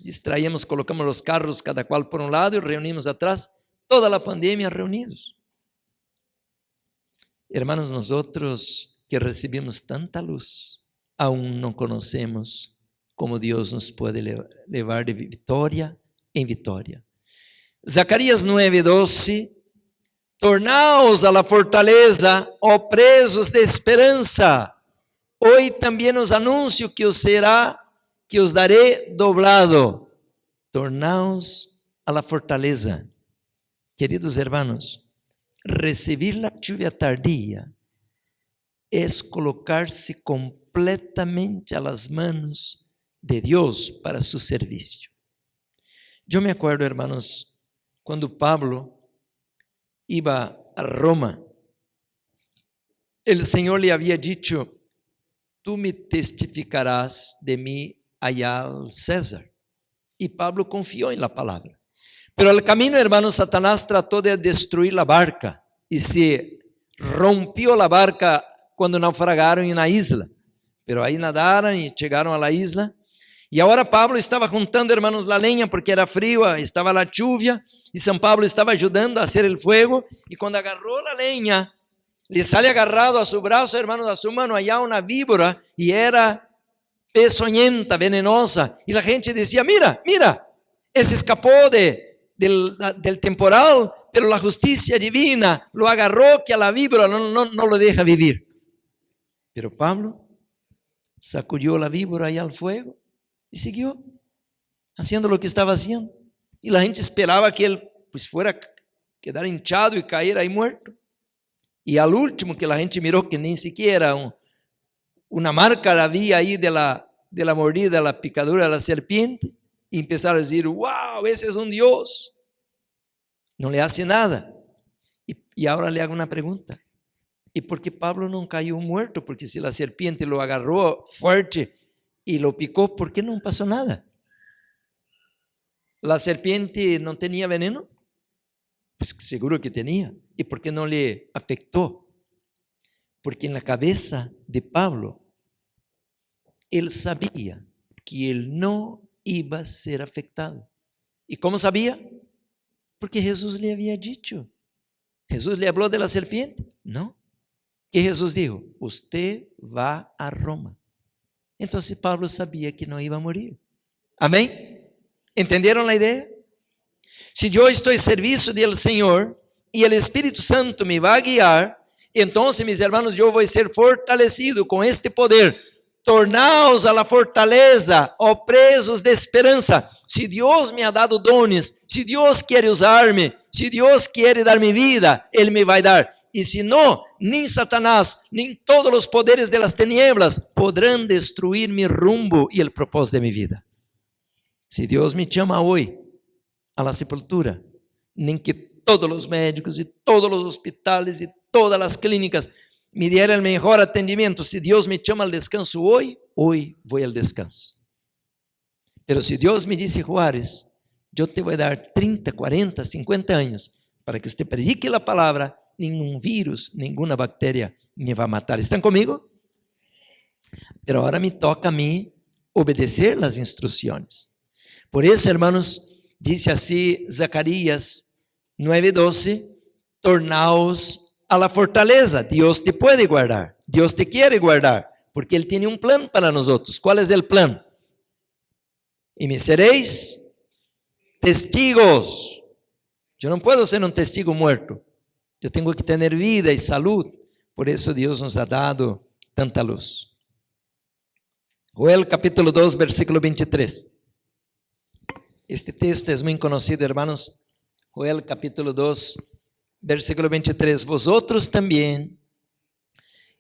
Distraíamos, colocamos los carros cada cual por un lado y reunimos atrás. Toda la pandemia reunidos. Hermanos, nosotros que recibimos tanta luz, aún no conocemos como Dios nos puede levar de vitória em vitória. Zacarias 9:12: tornaos a la fortaleza, ó presos de esperança. Hoy também os anuncio que os daré doblado. Tornaos a la fortaleza. Queridos hermanos, recibir la lluvia tardía es colocar-se completamente a las manos de Dios para su servicio. Yo me acuerdo, hermanos, cuando Pablo iba a Roma, el Señor le había dicho: tú me testificarás de mí allá al César. Y Pablo confió en la palabra. Pero al camino, hermanos, Satanás trató de destruir la barca y se rompió la barca cuando naufragaron en la isla. Pero ahí nadaron y llegaron a la isla. Y ahora Pablo estaba juntando, hermanos, la leña porque era frío, estaba la lluvia y San Pablo estaba ayudando a hacer el fuego. Y cuando agarró la leña, le sale agarrado a su brazo, hermanos, a su mano, allá una víbora, y era peçonhenta, venenosa. Y la gente decía: mira, él se escapó del temporal, pero la justicia divina lo agarró, que a la víbora no lo deja vivir. Pero Pablo sacudió la víbora allá al fuego y siguió haciendo lo que estaba haciendo. Y la gente esperaba que él pues fuera a quedar hinchado y caer ahí muerto. Y al último, que la gente miró que ni siquiera una marca había ahí de la mordida, de la picadura de la serpiente, y empezaron a decir: wow, ese es un Dios, no le hace nada. Y E agora lhe hago uma pergunta. E por que Pablo não caiu muerto? Porque se a serpiente lo agarrou forte e lo picou, ¿por que não passou nada? ¿La serpiente não tinha veneno? Pues seguro que tinha. ¿Y por qué no le afectó? Porque en la cabeza de Pablo, él sabía que él no iba a ser afectado. ¿Y cómo sabía? Porque Jesús le había dicho. ¿Jesús le habló de la serpiente? No. ¿Qué Jesús dijo? Usted va a Roma. Entonces Pablo sabía que no iba a morir. Amén. ¿Entendieron la idea? Si yo estoy al servicio del Señor y el Espíritu Santo me va a guiar, entonces, mis hermanos, yo voy a ser fortalecido con este poder. Tornaos a la fortaleza, oh presos de esperanza. Si Dios me ha dado dones, si Dios quiere usarme, si Dios quiere darme vida, Él me va a dar. Y si no, ni Satanás, ni todos los poderes de las tinieblas podrán destruir mi rumbo y el propósito de mi vida. Si Dios me llama hoy a la sepultura, nem que todos os médicos e todos os hospitais e todas as clínicas me dieran o melhor atendimento. Se Deus me chama ao descanso hoje vou ao descanso. Pero se Deus me disse, Juárez, eu te vou dar 30, 40, 50 anos para que você predique a palavra, nenhum vírus, nenhuma bactéria me vai matar. ¿Estão comigo? Pero agora me toca a mim obedecer as instruções. Por isso, hermanos, dice assim Zacarias 9:12, tornaos a la fortaleza. Deus te pode guardar, Deus te quer guardar, porque Ele tem um plano para nós. Qual é o plano? E me sereis testigos. Eu não posso ser um testigo morto, eu tenho que ter vida e saúde. Por isso Deus nos ha dado tanta luz. Joel capítulo 2, versículo 23. Este texto é muito conhecido, hermanos. Joel capítulo 2, versículo 23. Vosotros também,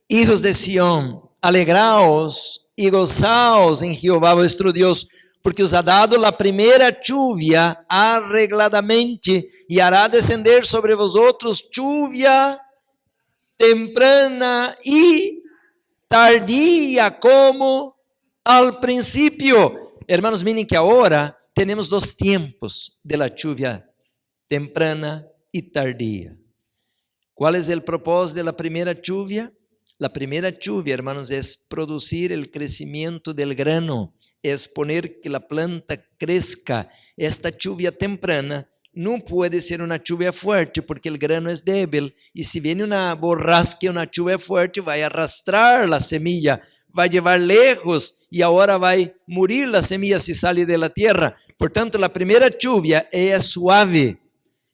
hijos de Sión, alegraos e gozaos em Jehová vuestro Deus, porque os ha dado a primeira lluvia arregladamente, e hará descender sobre vosotros lluvia temprana e tardia, como al princípio. Hermanos, miren que agora temos dois tempos de la lluvia temprana e tardia. ¿Cuál es el propósito de la primera lluvia? La primera lluvia, hermanos, es producir el crecimiento del grano, es poner que la planta crezca. Esta lluvia temprana no puede ser una lluvia fuerte porque el grano es débil, y si viene una borrasca, una lluvia fuerte, va a arrastrar la semilla, va a llevar lejos, y ahora va a morir la semilla si sale de la tierra. Por tanto, la primera lluvia es suave,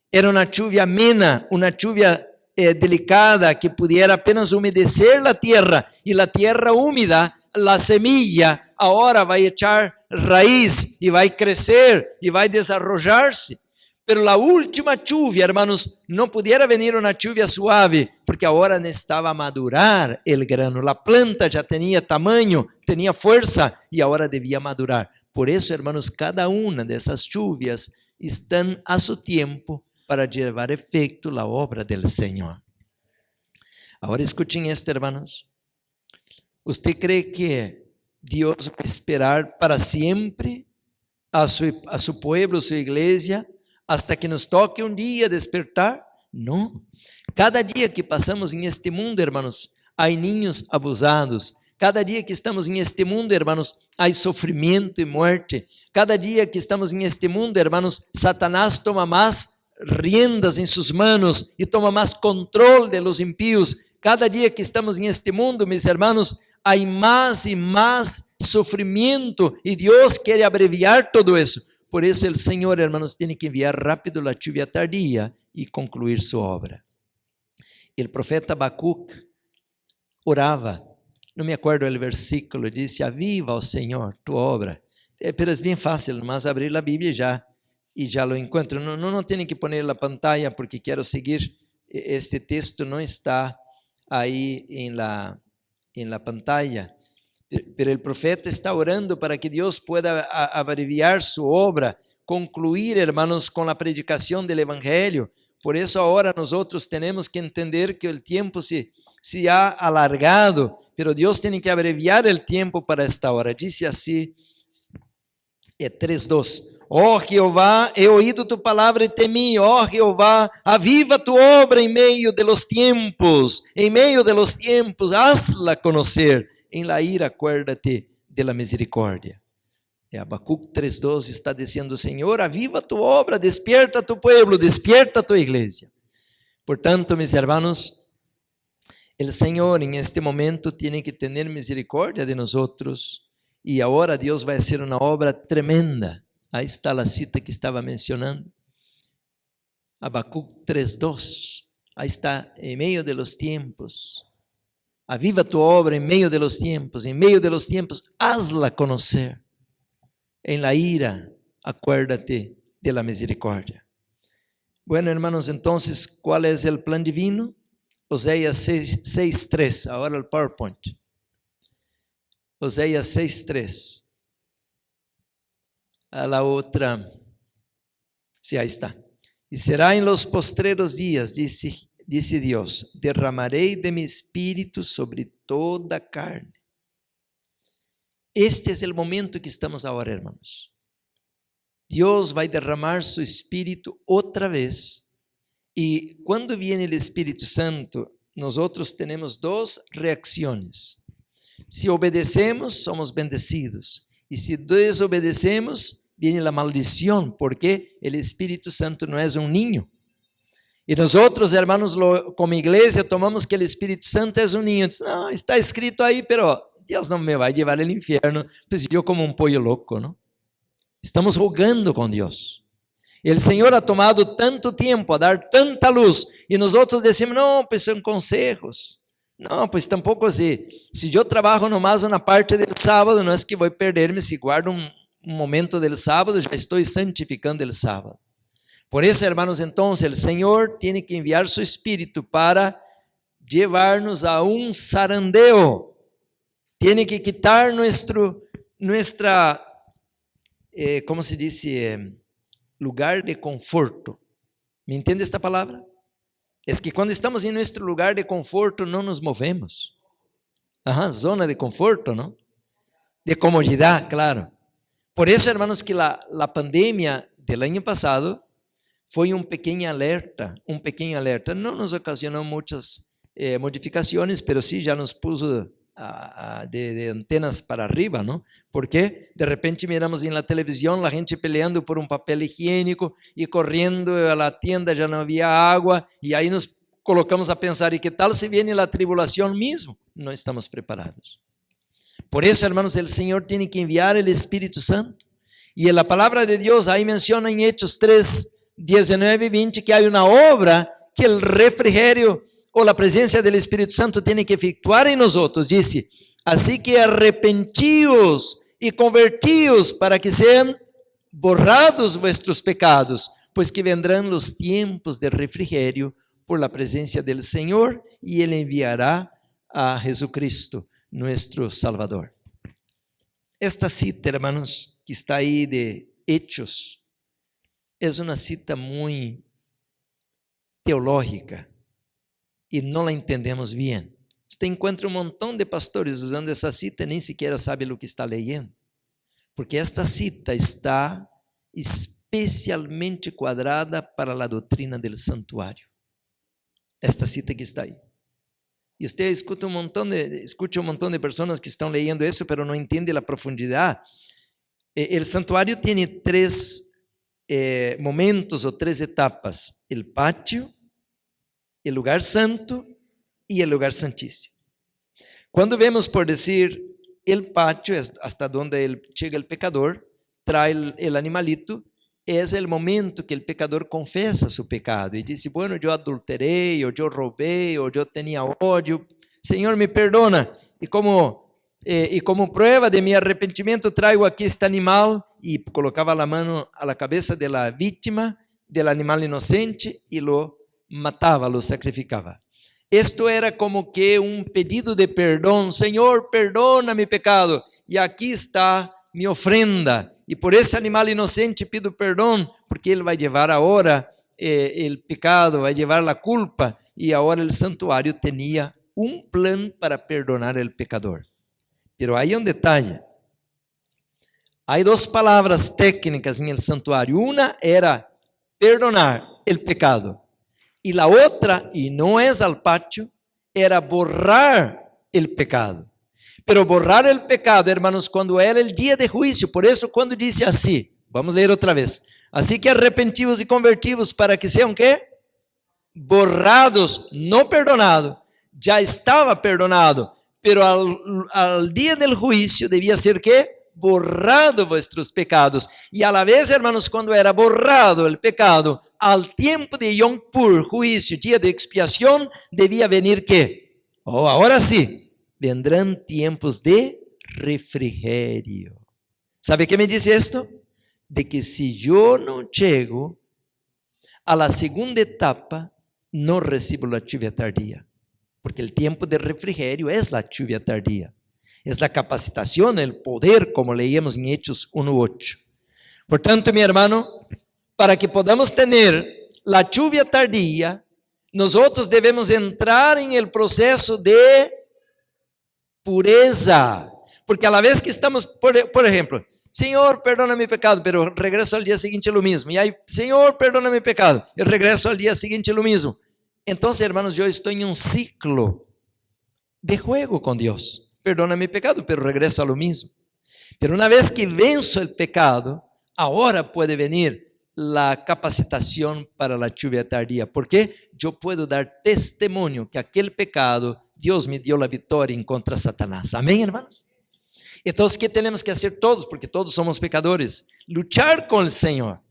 era una lluvia amena, una lluvia delicada que pudiera apenas humedecer la tierra, y la tierra húmeda, la semilla ahora va a echar raíz y va a crecer y va a desarrollarse. Pero la última lluvia, hermanos, no pudiera venir una lluvia suave, porque ahora necesitaba madurar el grano. La planta ya tenía tamaño, tenía fuerza, y ahora debía madurar. Por eso, hermanos, cada una de esas lluvias están a su tiempo para llevar efecto la obra del Señor. Ahora escuchen esto, hermanos. ¿Usted cree que Dios va a esperar para siempre a su pueblo, su iglesia, hasta que nos toque un día despertar? No. Cada día que pasamos en este mundo, hermanos, hay niños abusados. Cada día que estamos en este mundo, hermanos, hay sufrimiento y muerte. Cada día que estamos en este mundo, hermanos, Satanás toma más riendas en sus manos y toma más control de los impíos. Cada día que estamos en este mundo, mis hermanos, hay más y más sufrimiento, y Dios quiere abreviar todo eso. Por eso el Señor, hermanos, tiene que enviar rápido la lluvia tardía y concluir su obra. El profeta Habacuc orava, no me acuerdo el versículo, dice: aviva, oh Señor, tu obra. Pero es bien fácil, nomás abrir la Biblia y ya lo encuentro. No tienen que poner la pantalla porque quiero seguir. Este texto no está ahí en la pantalla. Pero el profeta está orando para que Dios pueda abreviar su obra, concluir, hermanos, con la predicación del Evangelio. Por isso agora nós temos que entender que o tempo se ha alargado, pero Deus tem que abreviar o tempo para esta hora. Dice assim, 3:2. Oh Jeová, he oído tu palavra e temi. Oh Jeová, aviva tu obra em meio de los tiempos. Em meio de los tiempos, hazla conocer. Em la ira, acuérdate de la misericórdia. Habacuc 3:2 está dizendo: Senhor, aviva tu obra, despierta tu pueblo, despierta tu igreja. Portanto, mis hermanos, el Senhor en este momento tiene que tener misericordia de nosotros, y ahora Dios va a hacer una obra tremenda. Ahí está la cita que estaba mencionando. Habacuc 3:2. Ahí está, en medio de los tiempos. Aviva tu obra en medio de los tiempos. En medio de los tiempos, hazla conocer. En la ira, acuérdate de la misericordia. Bueno, hermanos, entonces, ¿cuál es el plan divino? Oséias 6:3. Ahora el PowerPoint. Oséias 6:3. A la otra, sí, ahí está. Y será en los postreros días, dice Dios, derramaré de mi espíritu sobre toda carne. Este es el momento que estamos ahora, hermanos. Dios va a derramar su espíritu otra vez. Y cuando viene el Espíritu Santo, nosotros tenemos dos reacciones. Si obedecemos, somos bendecidos. Y si desobedecemos, viene la maldición, porque el Espíritu Santo no es un niño. Y nosotros, hermanos, como iglesia, tomamos que el Espíritu Santo es un niño. No, está escrito ahí, pero Dios no me va a llevar al infierno. Pues yo como un pollo loco, ¿no? Estamos jugando con Dios. El Señor ha tomado tanto tiempo a dar tanta luz, y nosotros decimos, no, pues son consejos. No, pues tampoco si yo trabajo nomás una parte del sábado, no es que voy a perderme si guardo un momento del sábado, ya estoy santificando el sábado. Por eso, hermanos, entonces el Señor tiene que enviar su Espíritu para llevarnos a un zarandeo. Tiene que quitar nuestra, ¿cómo se dice? Lugar de conforto. ¿Me entiende esta palabra? Es que cuando estamos en nuestro lugar de conforto no nos movemos. Ajá, zona de conforto, ¿no? De comodidad, claro. Por eso, hermanos, que la pandemia del año pasado fue un pequeño alerta. No nos ocasionó muchas modificaciones, pero sí ya nos puso de antenas para arriba, ¿no? Porque de repente miramos en la televisión la gente peleando por un papel higiénico y corriendo a la tienda, ya no había agua, y ahí nos colocamos a pensar, ¿y qué tal si viene la tribulación mismo? No estamos preparados. Por eso, hermanos, el Señor tiene que enviar el Espíritu Santo. Y en la palabra de Dios, ahí menciona en Hechos 3, 19 y 20, que hay una obra que el refrigerio o la presencia del Espíritu Santo tiene que efectuar en nosotros. Dice, así que arrepentíos y convertíos para que sean borrados vuestros pecados, pues que vendrán los tiempos de refrigerio por la presencia del Señor, y Él enviará a Jesucristo, nuestro Salvador. Esta cita, hermanos, que está ahí de Hechos, es una cita muy teológica y no la entendemos bien. Usted encuentra un montón de pastores usando esa cita y ni siquiera sabe lo que está leyendo, porque esta cita está especialmente cuadrada para la doctrina del santuario. Esta cita que está ahí. Y usted escucha un montón de personas que están leyendo eso, pero no entiende la profundidad. El santuario tiene tres momentos o tres etapas: el patio, el lugar santo y el lugar santísimo. Cuando vemos, por decir, el patio es hasta donde llega el pecador, trae el animalito, es el momento que el pecador confiesa su pecado y dice, bueno, yo adulteré, o yo robé, o yo tenía odio, Señor me perdona, y como prueba de mi arrepentimiento traigo aquí este animal, y colocaba la mano a la cabeza de la víctima, del animal inocente, y lo mataba, lo sacrificaba. Esto era como que un pedido de perdón, Señor, perdona mi pecado, y aquí está mi ofrenda, y por ese animal inocente pido perdón, porque Él va a llevar ahora el pecado, a llevar la culpa, y ahora el santuario tenía un plan para perdonar al pecador. Pero hay un detalle. Hay dos palabras técnicas en el santuario. Una era perdonar el pecado. Y la otra, y no es al patio, era borrar el pecado. Pero borrar el pecado, hermanos, cuando era el día de juicio. Por eso cuando dice así, vamos a leer otra vez. Así que arrepentidos y convertidos para que sean, ¿qué? Borrados, no perdonados. Ya estaba perdonado, pero al día del juicio debía ser, ¿qué? Borrado vuestros pecados. Y a la vez, hermanos, cuando era borrado el pecado, al tiempo de Yom Kippur, juicio, día de expiación, debía venir, ¿qué? Oh, ahora sí, vendrán tiempos de refrigerio. ¿Sabe qué me dice esto? De que si yo no llego a la segunda etapa, no recibo la lluvia tardía. Porque el tiempo de refrigerio es la lluvia tardía. Es la capacitación, el poder, como leíamos en Hechos 1:8. Por tanto, mi hermano, para que podamos tener la lluvia tardía, nosotros debemos entrar en el proceso de pureza. Porque a la vez que estamos, por ejemplo, Señor, perdona mi pecado, pero regreso al día siguiente lo mismo. Y ahí, Señor, perdona mi pecado, y regreso al día siguiente lo mismo. Entonces, hermanos, yo estoy en un ciclo de juego con Dios. Perdona mi pecado, pero regreso a lo mismo. Pero una vez que venzo el pecado, ahora puede venir la capacitación para la lluvia tardía. Porque yo puedo dar testimonio que aquel pecado, Dios me dio la victoria en contra de Satanás. Amén, hermanos. Entonces, ¿qué tenemos que hacer todos? Porque todos somos pecadores. Luchar con el Señor.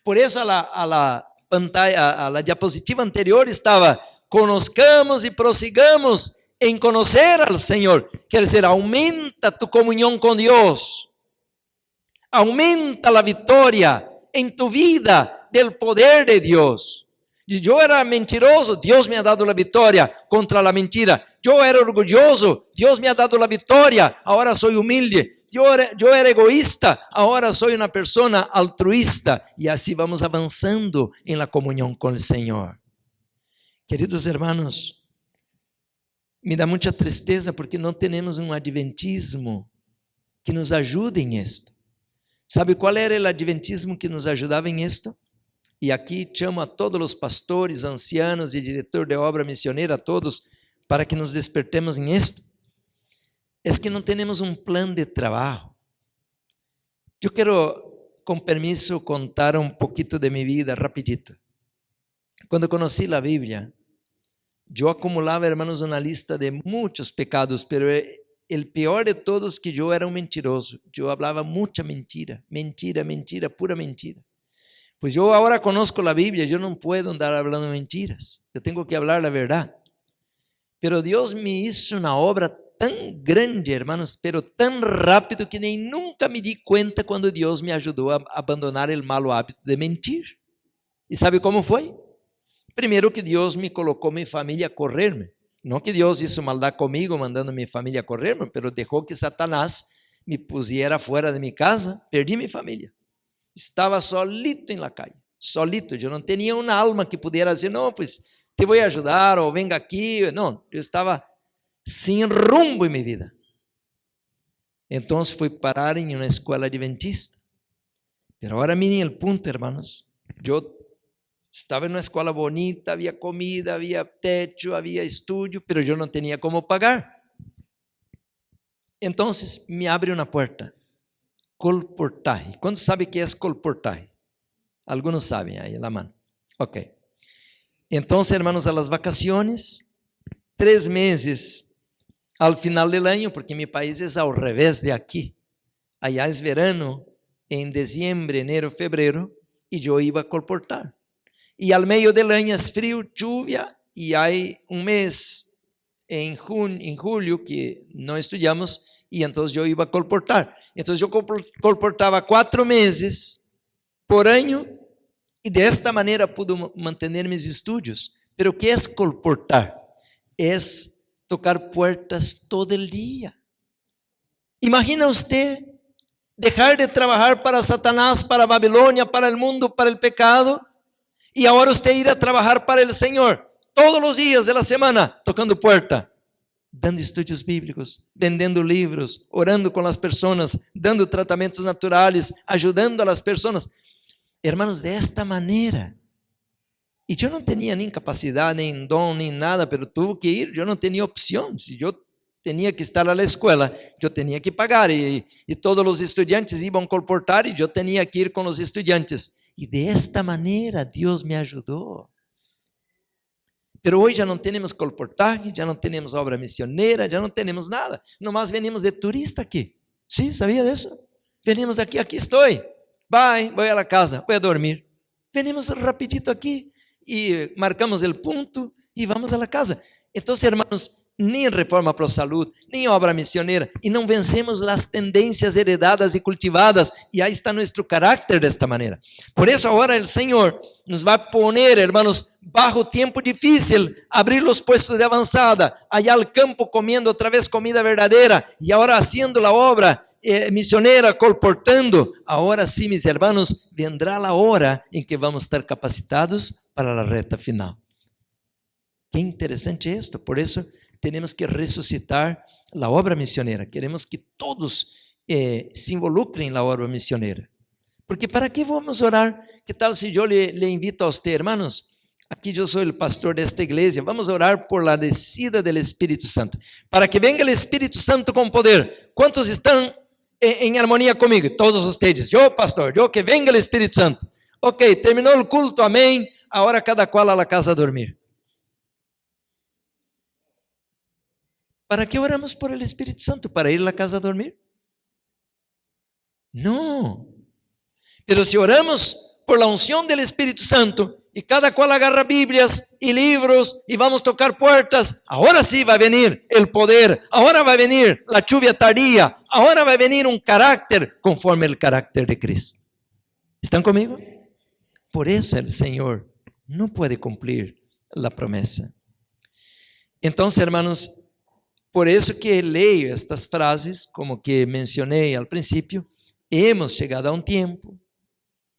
Por eso a la pantalla, a la diapositiva anterior estaba: conozcamos y prosigamos en conocer al Señor. Quiere decir, aumenta tu comunión con Dios. Aumenta la victoria en tu vida del poder de Dios. Yo era mentiroso, Dios me ha dado la victoria contra la mentira. Yo era orgulloso, Dios me ha dado la victoria, ahora soy humilde. Yo era egoísta, ahora soy una persona altruista. Y así vamos avanzando en la comunión con el Señor. Queridos hermanos, me da mucha tristeza porque no tenemos un adventismo que nos ayude en esto. ¿Sabe cuál era el adventismo que nos ayudaba en esto? E aqui chamo a todos os pastores, ancianos e diretor de obra missioneira, a todos, para que nos despertemos em esto. É que não temos um plano de trabalho. Eu quero, com permiso, contar um pouquinho de minha vida, rapidito. Quando conheci a Bíblia, eu acumulava, hermanos, uma lista de muitos pecados, pero o pior de todos que eu era um mentiroso. Eu falava muita mentira, mentira, mentira, pura mentira. Pues yo ahora conozco la Biblia, yo no puedo andar hablando mentiras, yo tengo que hablar la verdad. Pero Dios me hizo una obra tan grande, hermanos, pero tan rápido que nem nunca me di cuenta cuando Dios me ayudó a abandonar el malo hábito de mentir. ¿Y sabe cómo fue? Primero que Dios me colocó mi familia a correrme. No que Dios hizo maldad conmigo mandando mi familia a correrme, pero dejó que Satanás me pusiera fuera de mi casa, perdí mi familia. Estava solito em la calle, solito. Eu não tinha uma alma que pudesse dizer, não, pues te vou ajudar, ou venga aqui. Não, eu estava sem rumbo em minha vida. Então fui parar em uma escola adventista. Mas agora miren o ponto, hermanos. Eu estava em uma escola bonita, havia comida, havia techo, havia estúdio, mas eu não tinha como pagar. Então me abre uma porta. Colportaje. ¿Cuántos saben qué es colportaje? Algunos saben, ahí la mano. Ok. Entonces, hermanos, a las vacaciones, 3 meses al final del año, porque mi país es al revés de aquí. Allá es verano, en diciembre, enero, febrero, y yo iba a colportar. Y al medio del año es frío, lluvia, y hay un mes en julio que no estudiamos, y entonces yo iba a colportar. Entonces yo colportaba 4 meses por año y de esta manera pude mantener mis estudios. Pero ¿qué es colportar? Es tocar puertas todo el día. Imagina usted dejar de trabajar para Satanás, para Babilonia, para el mundo, para el pecado Y ahora usted ir a trabajar para el Señor todos los días de la semana, tocando puerta, dando estudios bíblicos, vendendo livros, orando com as pessoas, dando tratamentos naturais, ajudando a las pessoas. Hermanos, de esta maneira. E eu não tinha nem capacidade, nem dom, nem nada, mas tuve que ir, eu não tinha opção. Se eu tinha que estar na escola, eu tinha que pagar, e todos os estudantes iam colportar, e eu tinha que ir com os estudantes. E de esta maneira, Deus me ajudou. Pero hoje já não temos colportaje, já não temos obra missioneira, já não temos nada. Nomás venimos de turista aqui. Sim, sabia disso? Venimos aqui, aqui estou. Bye, vou à casa, vou a dormir. Venimos rapidito aqui e marcamos o ponto e vamos à casa. Então, hermanos, nem reforma para a saúde, nem obra missioneira, e não vencemos as tendências heredadas e cultivadas, e aí está nosso caráter desta maneira. Por isso, agora o Senhor nos vai poner, hermanos, bajo tempo difícil, abrir os puestos de avançada, allá al campo comiendo outra vez comida verdadeira, e agora haciendo a obra missioneira, colportando. Agora sim, mis hermanos, vendrá a hora em que vamos estar capacitados para a reta final. Que interessante isto, por isso temos que ressuscitar a obra missioneira. Queremos que todos se involucrem na obra missioneira. Porque para que vamos orar? Que tal se eu le invito a você, hermanos? Aqui eu sou o pastor desta igreja. Vamos orar por la descida do Espírito Santo. Para que venga o Espírito Santo com poder. Quantos estão em harmonia comigo? Todos vocês. Eu, pastor, eu que venga o Espírito Santo. Ok, terminou o culto, amém. Agora cada qual a la casa a dormir. ¿Para qué oramos por el Espíritu Santo? ¿Para ir a la casa a dormir? No. Pero si oramos por la unción del Espíritu Santo y cada cual agarra Biblias y libros y vamos a tocar puertas, ahora sí va a venir el poder, ahora va a venir la lluvia tardía, ahora va a venir un carácter conforme el carácter de Cristo. ¿Están conmigo? Por eso el Señor no puede cumplir la promesa. Entonces, hermanos, por isso que leio estas frases, como que mencionei ao princípio. Hemos chegado a um tempo,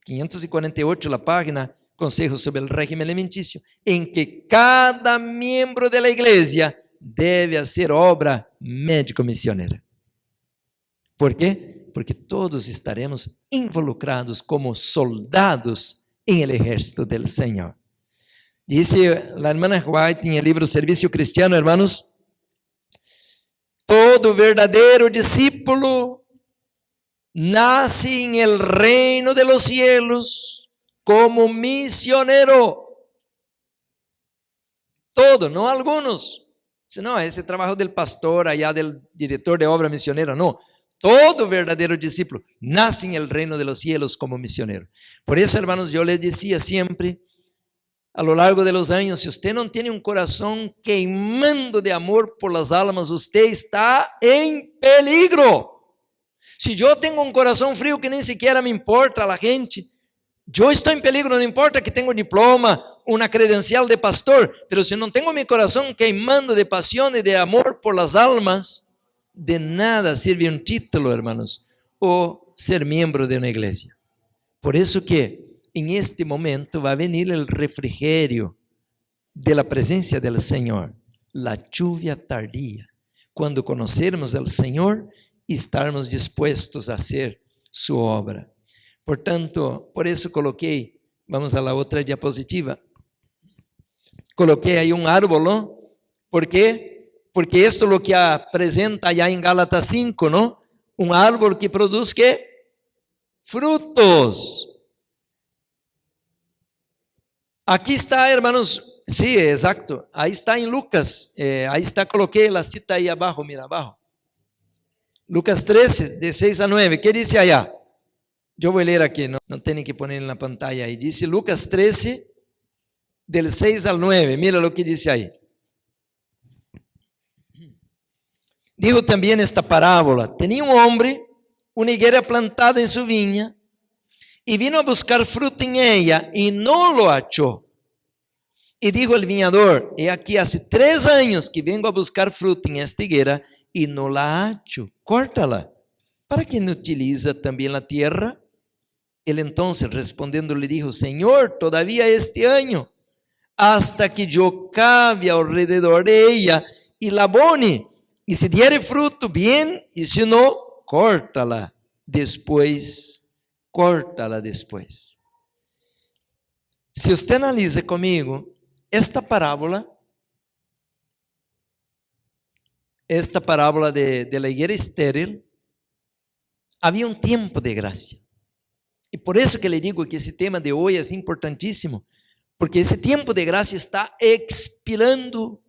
548, a página, Consejo sobre o Régimen Alimenticio, em que cada membro da igreja deve fazer obra médico-missioneira. ¿Por quê? Porque todos estaremos involucrados como soldados em el ejército del Senhor. Disse a irmã White em el livro Serviço Cristiano, hermanos, todo verdadeiro discípulo nasce em el reino de los cielos como misionero. Todo, não alguns. Não, esse trabalho del pastor, allá del diretor de obra misionera, não. Todo verdadeiro discípulo nasce em el reino de los cielos como misionero. Por isso, hermanos, eu les decía sempre, a lo largo de los años, si usted no tiene un corazón queimando de amor por las almas, usted está en peligro. Si yo tengo un corazón frío que ni siquiera me importa a la gente, yo estoy en peligro. No importa que tengo un diploma, una credencial de pastor, pero si no tengo mi corazón queimando de pasión y de amor por las almas, de nada sirve un título, hermanos, o ser miembro de una iglesia. Por eso que en este momento va a venir el refrigerio de la presencia del Señor, la lluvia tardía, cuando conocermos al Señor y estarmos dispuestos a hacer su obra. Por tanto, por eso coloquei, vamos a la otra diapositiva, coloquei aí árbol, ¿no? ¿Por qué? Porque esto es lo que apresenta allá en Gálatas 5, ¿no? Un árbol que produz ¿qué? Frutos. Aqui está, hermanos, sí, exacto, ahí está en Lucas, ahí está, coloqué la cita ahí abajo, mira abajo. Lucas 13, de 6 a 9, ¿qué dice allá? Yo voy a leer aquí, no tienen que poner en la pantalla ahí. Dice Lucas 13, del 6 al 9, mira lo que dice ahí. Dijo también esta parábola: tenía un hombre una higuera plantada en su viña, y vino a buscar fruto en ella, y no lo halló. Y dijo el viñador: he aquí hace 3 años que vengo a buscar fruto en esta higuera, y no la hallo. Córtala. ¿Para qué no utiliza también la tierra? Él entonces respondiendo le dijo: Señor, todavía este año, hasta que yo cave alrededor de ella y la abone, y si diere fruto, bien, y si no, córtala después. Córtala después. Si usted analiza conmigo esta parábola de la higuera estéril, había un tiempo de gracia. Y por eso que le digo que ese tema de hoy es importantísimo, porque ese tiempo de gracia está expirando,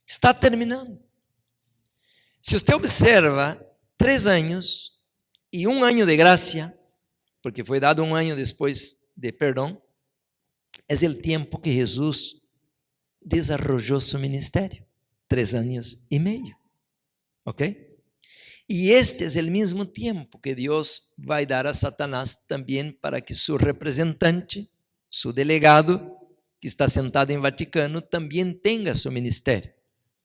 está terminando. Si usted observa 3 años y 1 año de gracia, porque fue dado 1 año después de perdón, es el tiempo que Jesús desarrolló su ministerio, 3 años y medio, ¿ok? Y este es el mismo tiempo que Dios va a dar a Satanás también para que su representante, su delegado, que está sentado en Vaticano, también tenga su ministerio.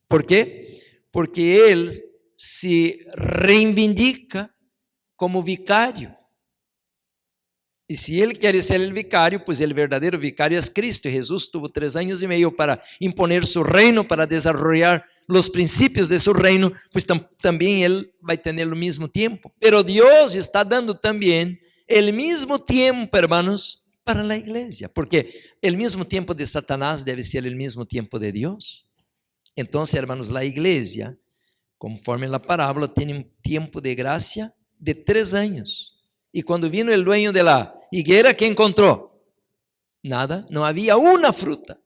¿Por qué? Porque él se reivindica como vicario. Y si él quiere ser el vicario, pues el verdadero vicario es Cristo. Y Jesús tuvo 3 años y medio para imponer su reino, para desarrollar los principios de su reino, pues también él va a tener el mismo tiempo. Pero Dios está dando también el mismo tiempo, hermanos, para la iglesia, porque el mismo tiempo de Satanás debe ser el mismo tiempo de Dios. Entonces, hermanos, la iglesia, conforme la parábola, tiene un tiempo de gracia de 3 años. Y cuando vino el dueño de la higuera, ¿qué encontró? Nada, no había una fruta.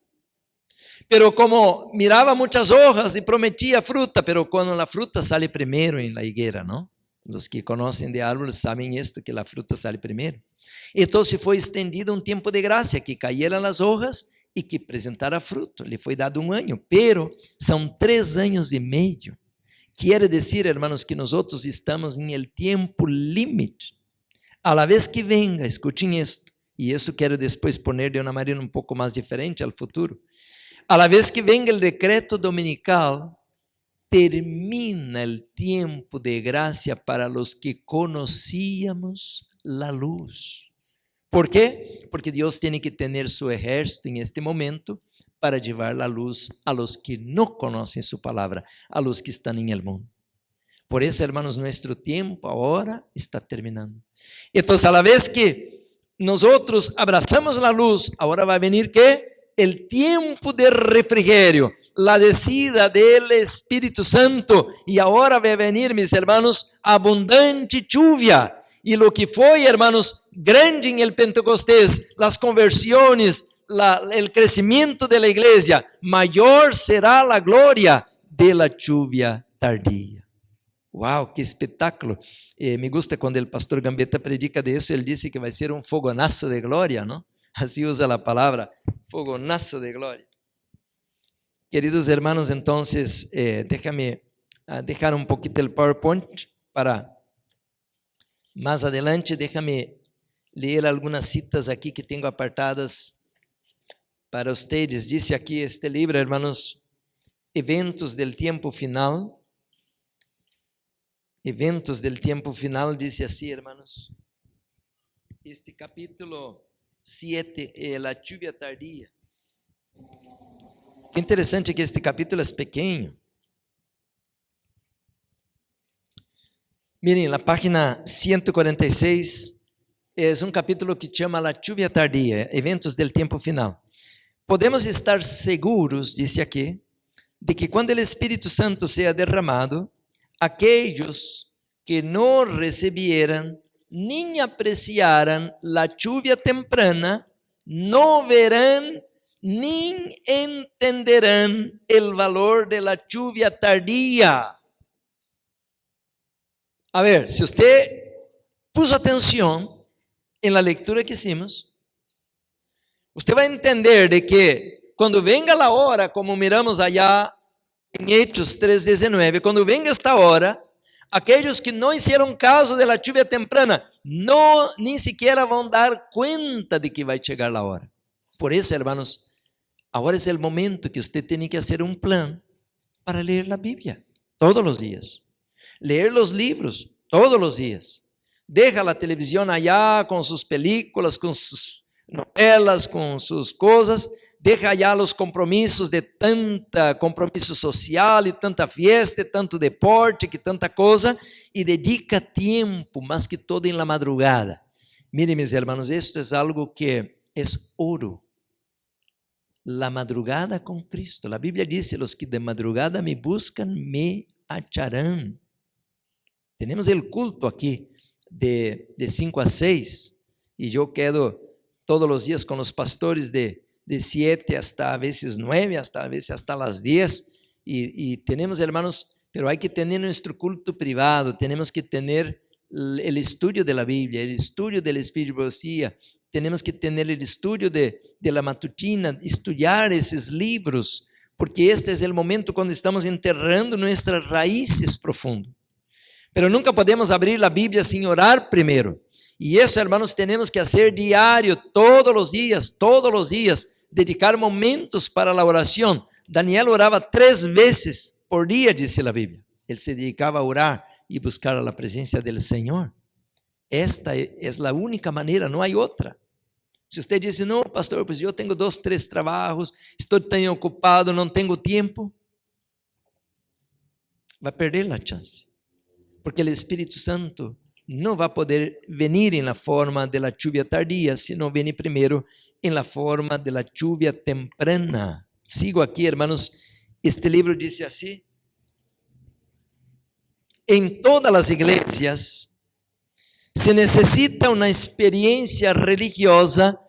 Pero como miraba muchas hojas y prometía fruta, pero cuando la fruta sale primero en la higuera, ¿no? Los que conocen de árboles saben esto, que la fruta sale primero. Entonces fue extendido un tiempo de gracia, que cayeran las hojas y que presentara fruto. Le fue dado 1 año, pero son 3 años y medio. Quiere decir, hermanos, que nosotros estamos en el tiempo límite. A la vez que venga, escuchen esto, y eso quiero después poner de una manera un poco más diferente al futuro. A la vez que venga el decreto dominical, termina el tiempo de gracia para los que conocíamos la luz. ¿Por qué? Porque Dios tiene que tener su ejército en este momento para llevar la luz a los que no conocen su palabra, a los que están en el mundo. Por eso, hermanos, nuestro tiempo ahora está terminando. Entonces, a la vez que nosotros abrazamos la luz, ahora va a venir ¿qué? El tiempo de refrigerio, la descida del Espíritu Santo, y ahora va a venir, mis hermanos, abundante lluvia. Y lo que fue, hermanos, grande en el Pentecostés, las conversiones, el crecimiento de la iglesia, mayor será la gloria de la lluvia tardía. ¡Wow! ¡Qué espectáculo! Me gusta cuando el pastor Gambetta predica de eso, él dice que va a ser un fogonazo de gloria, ¿no? Así usa la palabra, fogonazo de gloria. Queridos hermanos, entonces, déjame dejar un poquito el PowerPoint para más adelante. Déjame leer algunas citas aquí que tengo apartadas para ustedes. Dice aquí este libro, hermanos, Eventos del Tiempo Final. Eventos del Tiempo Final, dice así, hermanos. Este capítulo 7, la lluvia tardía. Qué interesante que este capítulo es pequeño. Miren, la página 146 es un capítulo que llama La lluvia tardía, Eventos del Tiempo Final. Podemos estar seguros, dice aquí, de que cuando el Espíritu Santo sea derramado, aquellos que no recibieran ni apreciaran la lluvia temprana, no verán ni entenderán el valor de la lluvia tardía. A ver, si usted puso atención en la lectura que hicimos, usted va a entender de que cuando venga la hora, como miramos allá en Hechos 3:19, cuando venga esta hora, aquellos que no hicieron caso de la lluvia temprana, ni siquiera van a dar cuenta de que va a llegar la hora. Por eso, hermanos, ahora es el momento que usted tiene que hacer un plan para leer la Biblia todos los días, leer los libros todos los días, deja a televisão allá com suas películas, com suas novelas, com suas coisas, deja allá os compromissos de tanta compromisso social e tanta fiesta, e tanto deporte, que tanta coisa, e dedica tempo, mais que todo em la madrugada. Miren, mis hermanos, esto es algo que es oro. La madrugada con Cristo. La Biblia dice, los que de madrugada me buscan, me acharán. Tenemos el culto aquí de 5 a 6, y yo quedo todos los días con los pastores de 7 hasta a veces 9, hasta a veces hasta las 10, y tenemos, hermanos, pero hay que tener nuestro culto privado, tenemos que tener el estudio de la Biblia, el estudio del Espíritu de Profecía, tenemos que tener el estudio de la matutina, estudiar esos libros, porque este es el momento cuando estamos enterrando nuestras raíces profundas. Pero nunca podemos abrir la Biblia sin orar primero. Y eso, hermanos, tenemos que hacer diario, todos los días, dedicar momentos para la oración. Daniel oraba 3 veces por día, dice la Biblia. Él se dedicaba a orar y buscar a la presencia del Señor. Esta es la única manera, no hay otra. Si usted dice, no, pastor, pues yo tengo 2, 3 trabajos, estoy tan ocupado, no tengo tiempo, va a perder la chance. Porque el Espíritu Santo no va a poder venir en la forma de la lluvia tardía, sino viene primero en la forma de la lluvia temprana. Sigo aquí, hermanos, este libro dice así: en todas las iglesias se necesita una experiencia religiosa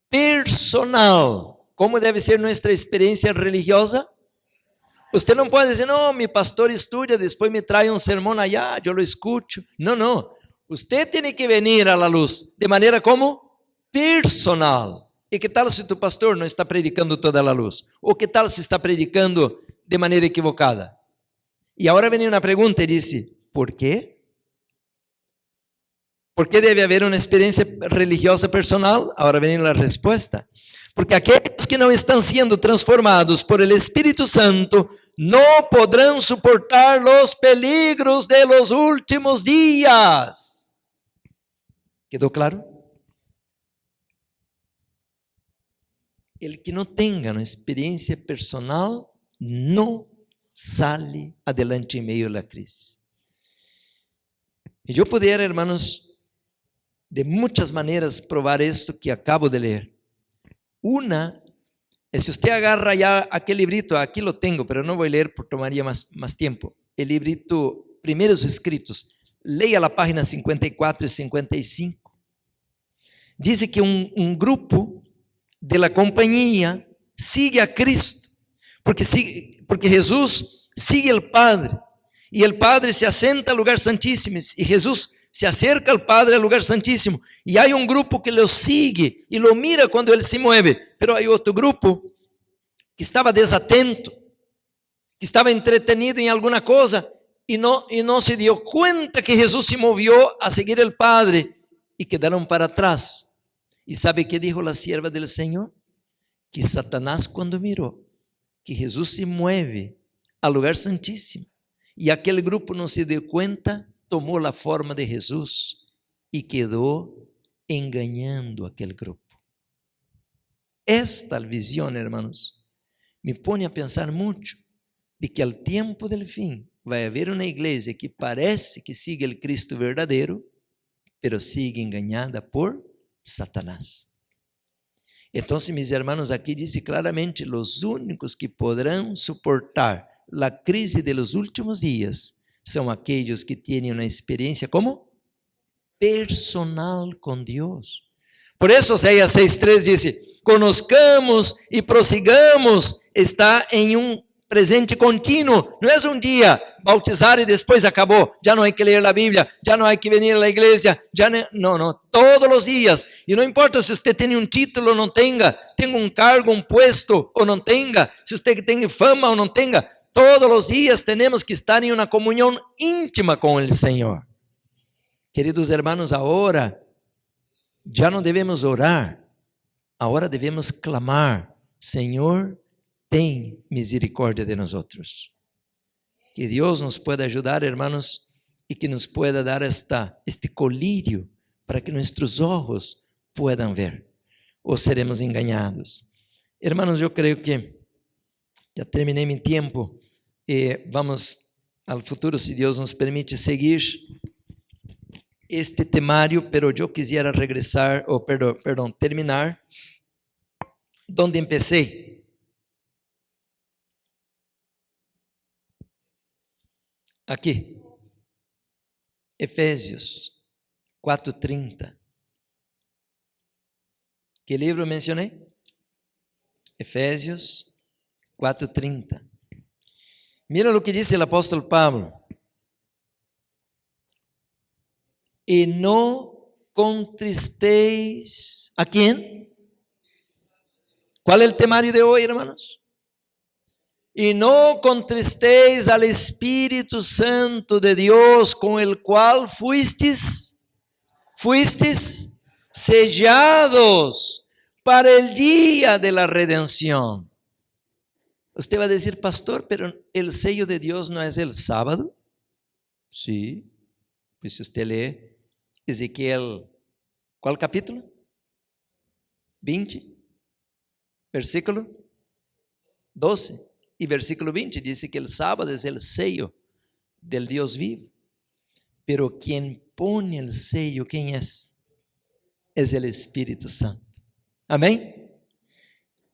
personal. ¿Cómo debe ser nuestra experiencia religiosa? Usted não pode dizer, não, meu pastor estuda, depois me traz um sermão allá, eu lo escucho. Não, não. Usted tem que venir à luz de maneira como? Personal. E que tal se tu pastor não está predicando toda a luz? Ou que tal se está predicando de maneira equivocada? E agora vem uma pergunta e diz, por quê? ¿Por qué debe haber una experiencia religiosa personal? Ahora viene la respuesta. Porque aquellos que no están siendo transformados por el Espíritu Santo no podrán soportar los peligros de los últimos días. ¿Quedó claro? El que no tenga una experiencia personal no sale adelante en medio de la crisis. Y yo pudiera, hermanos, de muchas maneras probar esto que acabo de leer. Una es, si usted agarra ya aquel librito, aquí lo tengo, pero no voy a leer porque tomaría más tiempo. El librito Primeros Escritos, leia la página 54 y 55. Dice que un grupo de la compañía sigue a Cristo, porque Jesús sigue al Padre, y el Padre se asenta al lugar santísimo, y Jesús se acerca al Padre al lugar santísimo, y hay un grupo que lo sigue y lo mira cuando él se mueve, pero hay otro grupo que estaba desatento, que estaba entretenido en alguna cosa y no se dio cuenta que Jesús se movió a seguir al Padre, y quedaron para atrás. ¿Y sabe qué dijo la sierva del Señor? Que Satanás, cuando miró que Jesús se mueve al lugar santísimo y aquel grupo no se dio cuenta, tomó la forma de Jesús y quedó engañando a aquel grupo. Esta visión, hermanos, me pone a pensar mucho de que al tiempo del fin va a haber una iglesia que parece que sigue el Cristo verdadero, pero sigue engañada por Satanás. Entonces, mis hermanos, aquí dice claramente, los únicos que podrán soportar la crisis de los últimos días são aqueles que têm uma experiência como? Personal com Deus. Por isso, Oséias 6:3 diz, conozcamos e prossigamos, está em um presente contínuo, não é um dia bautizar e depois acabou, já não há que ler a Bíblia, já não há que venir à igreja, já não, todos os dias, e não importa se você tem um título ou não tenha um cargo, um puesto ou não tenha, se você tem fama ou não tenha, todos os dias temos que estar em uma comunhão íntima com o Senhor. Queridos hermanos, agora já não devemos orar, agora devemos clamar, Senhor, tem misericórdia de nós outros. Que Deus nos pueda ajudar, hermanos, y que nos pueda dar este colirio para que nuestros ojos puedan ver, o seremos engañados. Hermanos, yo creo que ya terminé mi tiempo. Vamos al futuro, si Dios nos permite, seguir este temario, pero yo quisiera regresar, terminar donde empecé. Aqui, Efésios 4:30. Que livro mencionei? Efésios 4:30. Mira o que diz o apóstolo Pablo. E não contristeis a quem? Qual é o temario de hoje, hermanos? E não contristeis al Espírito Santo de Deus, com el qual fuistes sellados para el día de la redención. Usted va a decir, pastor, pero el sello de Dios no es el sábado. Sí, pues si usted lee Ezequiel, ¿cuál capítulo? 20, versículo 12 y versículo 20, dice que el sábado es el sello del Dios vivo. Pero quien pone el sello, ¿quién es? Es el Espíritu Santo. Amém?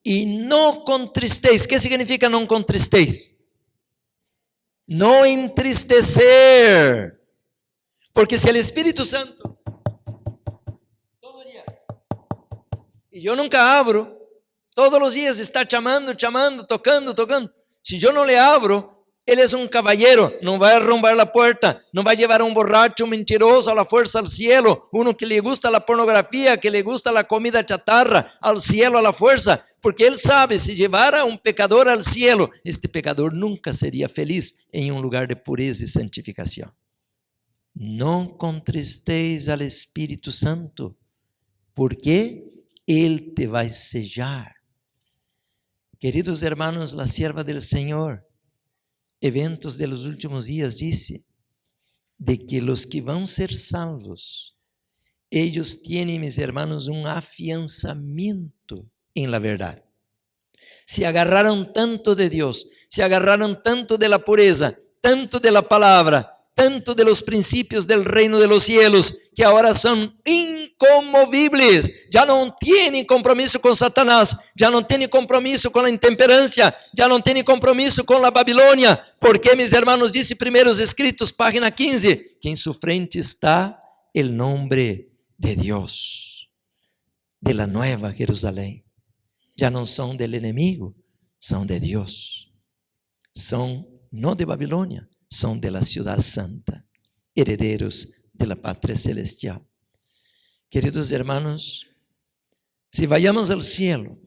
E não contristeis. O que significa não contristeis? Não entristecer. Porque se o Espírito Santo todo dia, e eu nunca abro, todos os dias está chamando, tocando. Se eu não le abro, ele é um caballero, não vai arrombar a porta, não vai levar um borracho, um mentiroso a la fuerza al cielo, uno que le gusta la pornografía, que le gusta la comida chatarra, al cielo a la fuerza, porque ele sabe, se llevara um pecador al cielo, este pecador nunca seria feliz em um lugar de pureza e santificação. Não contristeis al Espírito Santo, porque ele te vai sellar. Queridos hermanos, la sierva del Señor, Eventos de los últimos días dice de que los que van a ser salvos, ellos tienen, mis hermanos, un afianzamiento en la verdad. Se agarraron tanto de Dios, se agarraron tanto de la pureza, tanto de la palabra, tanto de los principios del reino de los cielos, que ahora son incomovibles, ya no tienen compromiso con Satanás, ya no tienen compromiso con la intemperancia, ya no tienen compromiso con la Babilonia, porque, mis hermanos, dice Primeros Escritos, página 15, que en su frente está el nombre de Dios, de la nueva Jerusalén. Ya no son del enemigo, son de Dios, son no de Babilonia, son de la ciudad santa, herederos de la patria celestial. Queridos hermanos, si vayamos al cielo,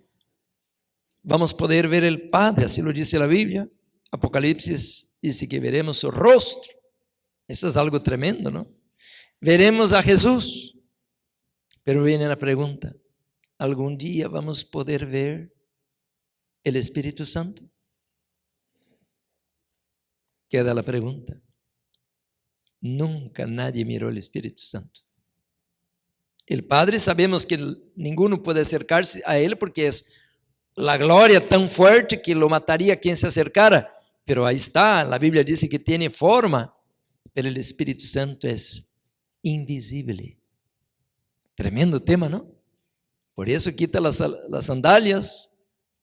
vamos a poder ver el Padre, así lo dice la Biblia. Apocalipsis dice que veremos su rostro. Eso es algo tremendo, ¿no? Veremos a Jesús. Pero viene la pregunta, ¿algún día vamos a poder ver el Espíritu Santo? Queda la pregunta. Nunca nadie miró el Espíritu Santo. El Padre, sabemos que ninguno puede acercarse a Él porque es la gloria tan fuerte que lo mataría quien se acercara. Pero ahí está, la Biblia dice que tiene forma, pero el Espíritu Santo es invisible. Tremendo tema, ¿no? Por eso quita las sandalias,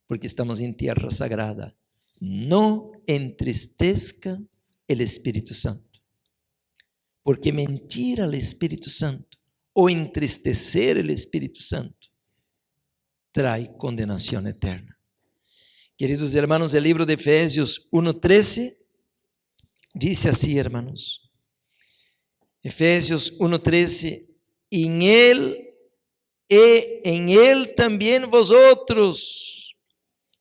porque estamos en tierra sagrada. No entristezca el Espíritu Santo, porque mentir al Espíritu Santo o entristecer el Espíritu Santo trae condenación eterna. Queridos hermanos, el libro de Efesios 1:13 dice así, hermanos. Efesios 1:13, en él también vosotros,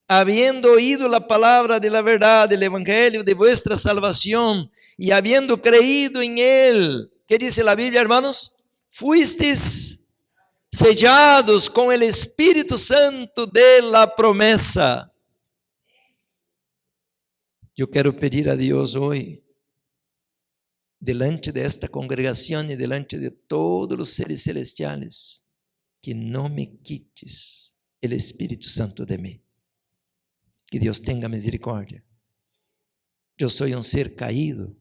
habiendo oído la palabra de la verdad, del evangelio de vuestra salvación, y habiendo creído en él, ¿qué dice la Biblia, hermanos? Fuisteis sellados con el Espíritu Santo de la promesa. Yo quiero pedir a Dios hoy delante desta congregação e delante de todos os seres celestiales, que não me quites o Espírito Santo de mim. Que Deus tenha misericórdia. Eu sou um ser caído,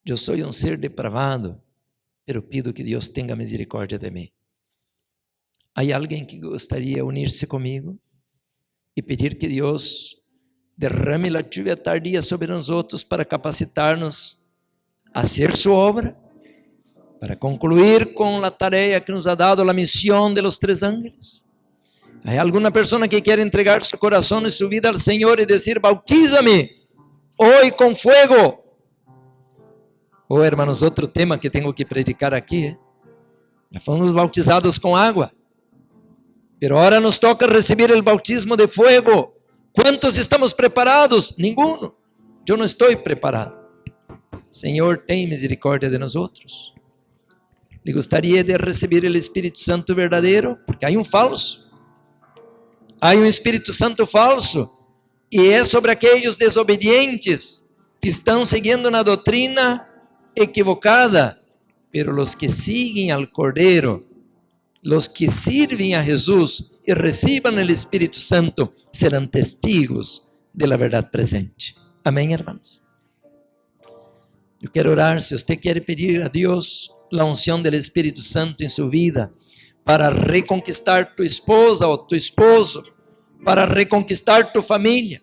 eu sou um ser depravado, pero pido que Deus tenha misericórdia de mim. Há alguém que gostaria de unir-se comigo e pedir que Deus derrame a lluvia tardia sobre nós outros para capacitar-nos a hacer sua obra, para concluir com a tarefa que nos ha dado a missão de los 3 ángeles. Há alguma pessoa que quer entregar seu coração e sua vida ao Senhor e dizer: bautízame hoje com fuego. Oh, hermanos, outro tema que tenho que predicar aqui. Já fomos bautizados com água, pero agora nos toca receber o bautismo de fuego. Quantos estamos preparados? Nenhum. Eu não estou preparado. Senhor, tem misericórdia de nós outros. Le gostaria de receber o Espírito Santo verdadeiro, porque há falso. Há Espírito Santo falso, e é sobre aqueles desobedientes que estão seguindo na doutrina equivocada, pero os que seguem al Cordeiro, os que sirvem a Jesus e recebam o Espírito Santo, serão testigos da verdade presente. Amém, irmãos? Eu quero orar. Se você quer pedir a Deus a unção do Espírito Santo em sua vida, para reconquistar tu esposa ou tu esposo, para reconquistar tu família.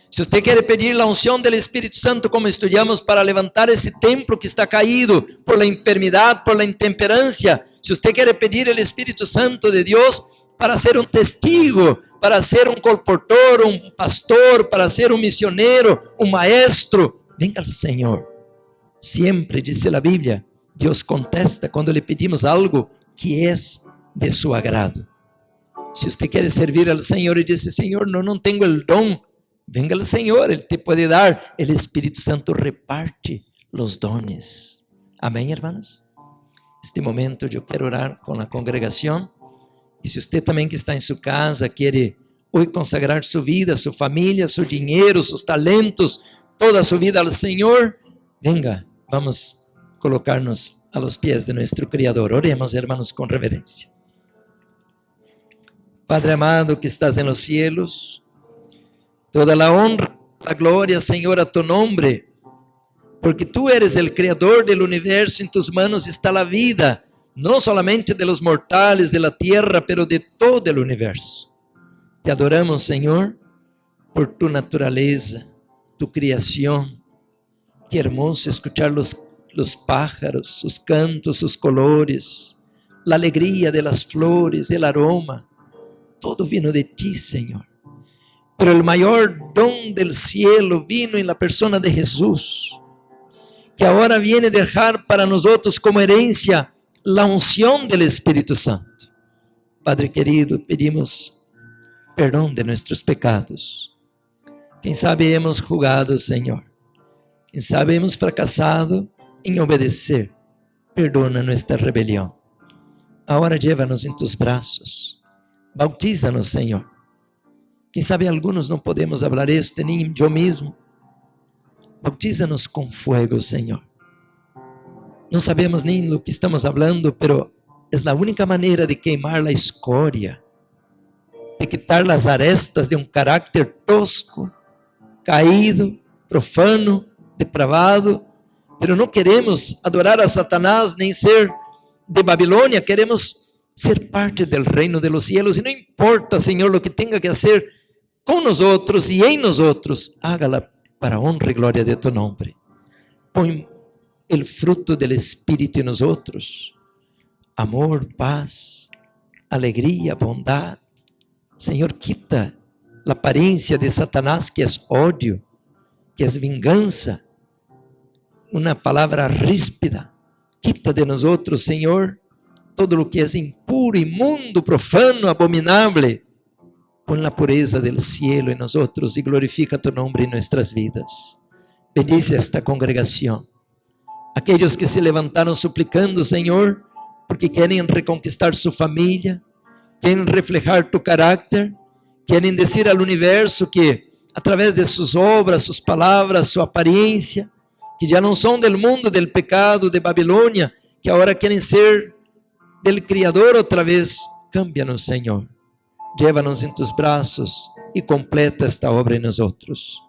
Se você quer pedir a unção do Espírito Santo, como estudamos, para levantar esse templo que está caído por la enfermidade, por la intemperança. Se você quer pedir o Espírito Santo de Deus para ser um testigo, para ser um colportor, um pastor, para ser um missioneiro, um maestro, venga ao Senhor. Sempre, diz a Bíblia, Deus contesta quando lhe pedimos algo que é de seu agrado. Se você quer servir ao Senhor e diz: Senhor, não tenho o dom, venga ao Senhor, Ele te pode dar. O Espírito Santo reparte os dones. Amém, irmãos? Este momento eu quero orar com a congregação. E se você também que está em sua casa quer hoje consagrar sua vida, sua família, seu dinheiro, seus talentos, toda a sua vida ao Senhor, venga, vamos colocar-nos a los pies de nuestro Criador. Oremos, hermanos, com reverência. Padre amado que estás en los cielos, toda la honra, la gloria, Señor, a tu nombre, porque tú eres el creador del universo, en tus manos está la vida, no solamente de los mortales de la tierra, pero de todo el universo. Te adoramos, Señor, por tu naturaleza, tu creación. Qué hermoso escuchar los pájaros, sus cantos, sus colores, la alegría de las flores, el aroma. Todo vino de ti, Señor. Pero el mayor don del cielo vino en la persona de Jesús, que ahora viene a dejar para nosotros como herencia la unción del Espíritu Santo. Padre querido, pedimos perdón de nuestros pecados. Quem sabe hemos jugado, Señor. Quem sabe hemos fracasado en obedecer. Perdona nuestra rebelión. Ahora llévanos en tus brazos. Bautízanos, Senhor. Quem sabe alguns não podemos falar isto, nem eu mesmo. Bautízanos com fogo, Senhor. Não sabemos nem do que estamos falando, pero é a única maneira de queimar a escória, de quitar as arestas de um caráter tosco, caído, profano, depravado. Pero não queremos adorar a Satanás, nem ser de Babilônia, queremos ser parte del reino de los cielos, y no importa, Señor, lo que tenga que hacer con nosotros y en nosotros, hágala para honra y gloria de tu nombre. Pon el fruto del Espíritu en nosotros, amor, paz, alegría, bondad. Señor, quita la apariencia de Satanás, que es odio, que es venganza, una palabra ríspida. Quita de nosotros, Señor, todo lo que es impuro, inmundo, profano, abominable. Pon la pureza del cielo en nosotros y glorifica tu nombre en nuestras vidas. Bendice esta congregación. Aquellos que se levantaron suplicando, Señor, porque quieren reconquistar su familia, quieren reflejar tu carácter, quieren decir al universo que a través de sus obras, sus palabras, su apariencia, que já não são do mundo, do pecado, de Babilônia, que agora querem ser do Criador outra vez. Cambia-nos, Senhor. Llévanos em tus braços e completa esta obra em nós outros.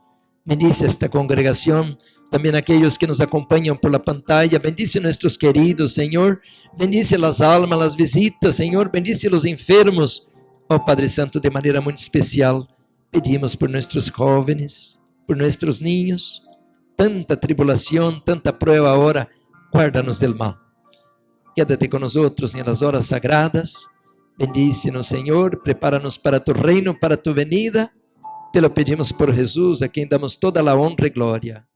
Bendice esta congregação, também aqueles que nos acompanham por la pantalla. Bendice nossos queridos, Senhor. Bendice as almas, as visitas, Senhor. Bendice os enfermos. Oh Padre Santo, de maneira muito especial, pedimos por nossos jovens, por nossos niños. Tanta tribulação, tanta prueba agora. Guarda-nos del mal. Quédate com nós outros em las horas sagradas. Bendice-nos, Senhor. Prepara-nos para tu reino, para tu venida. Te lo pedimos por Jesus, a quem damos toda a honra e glória.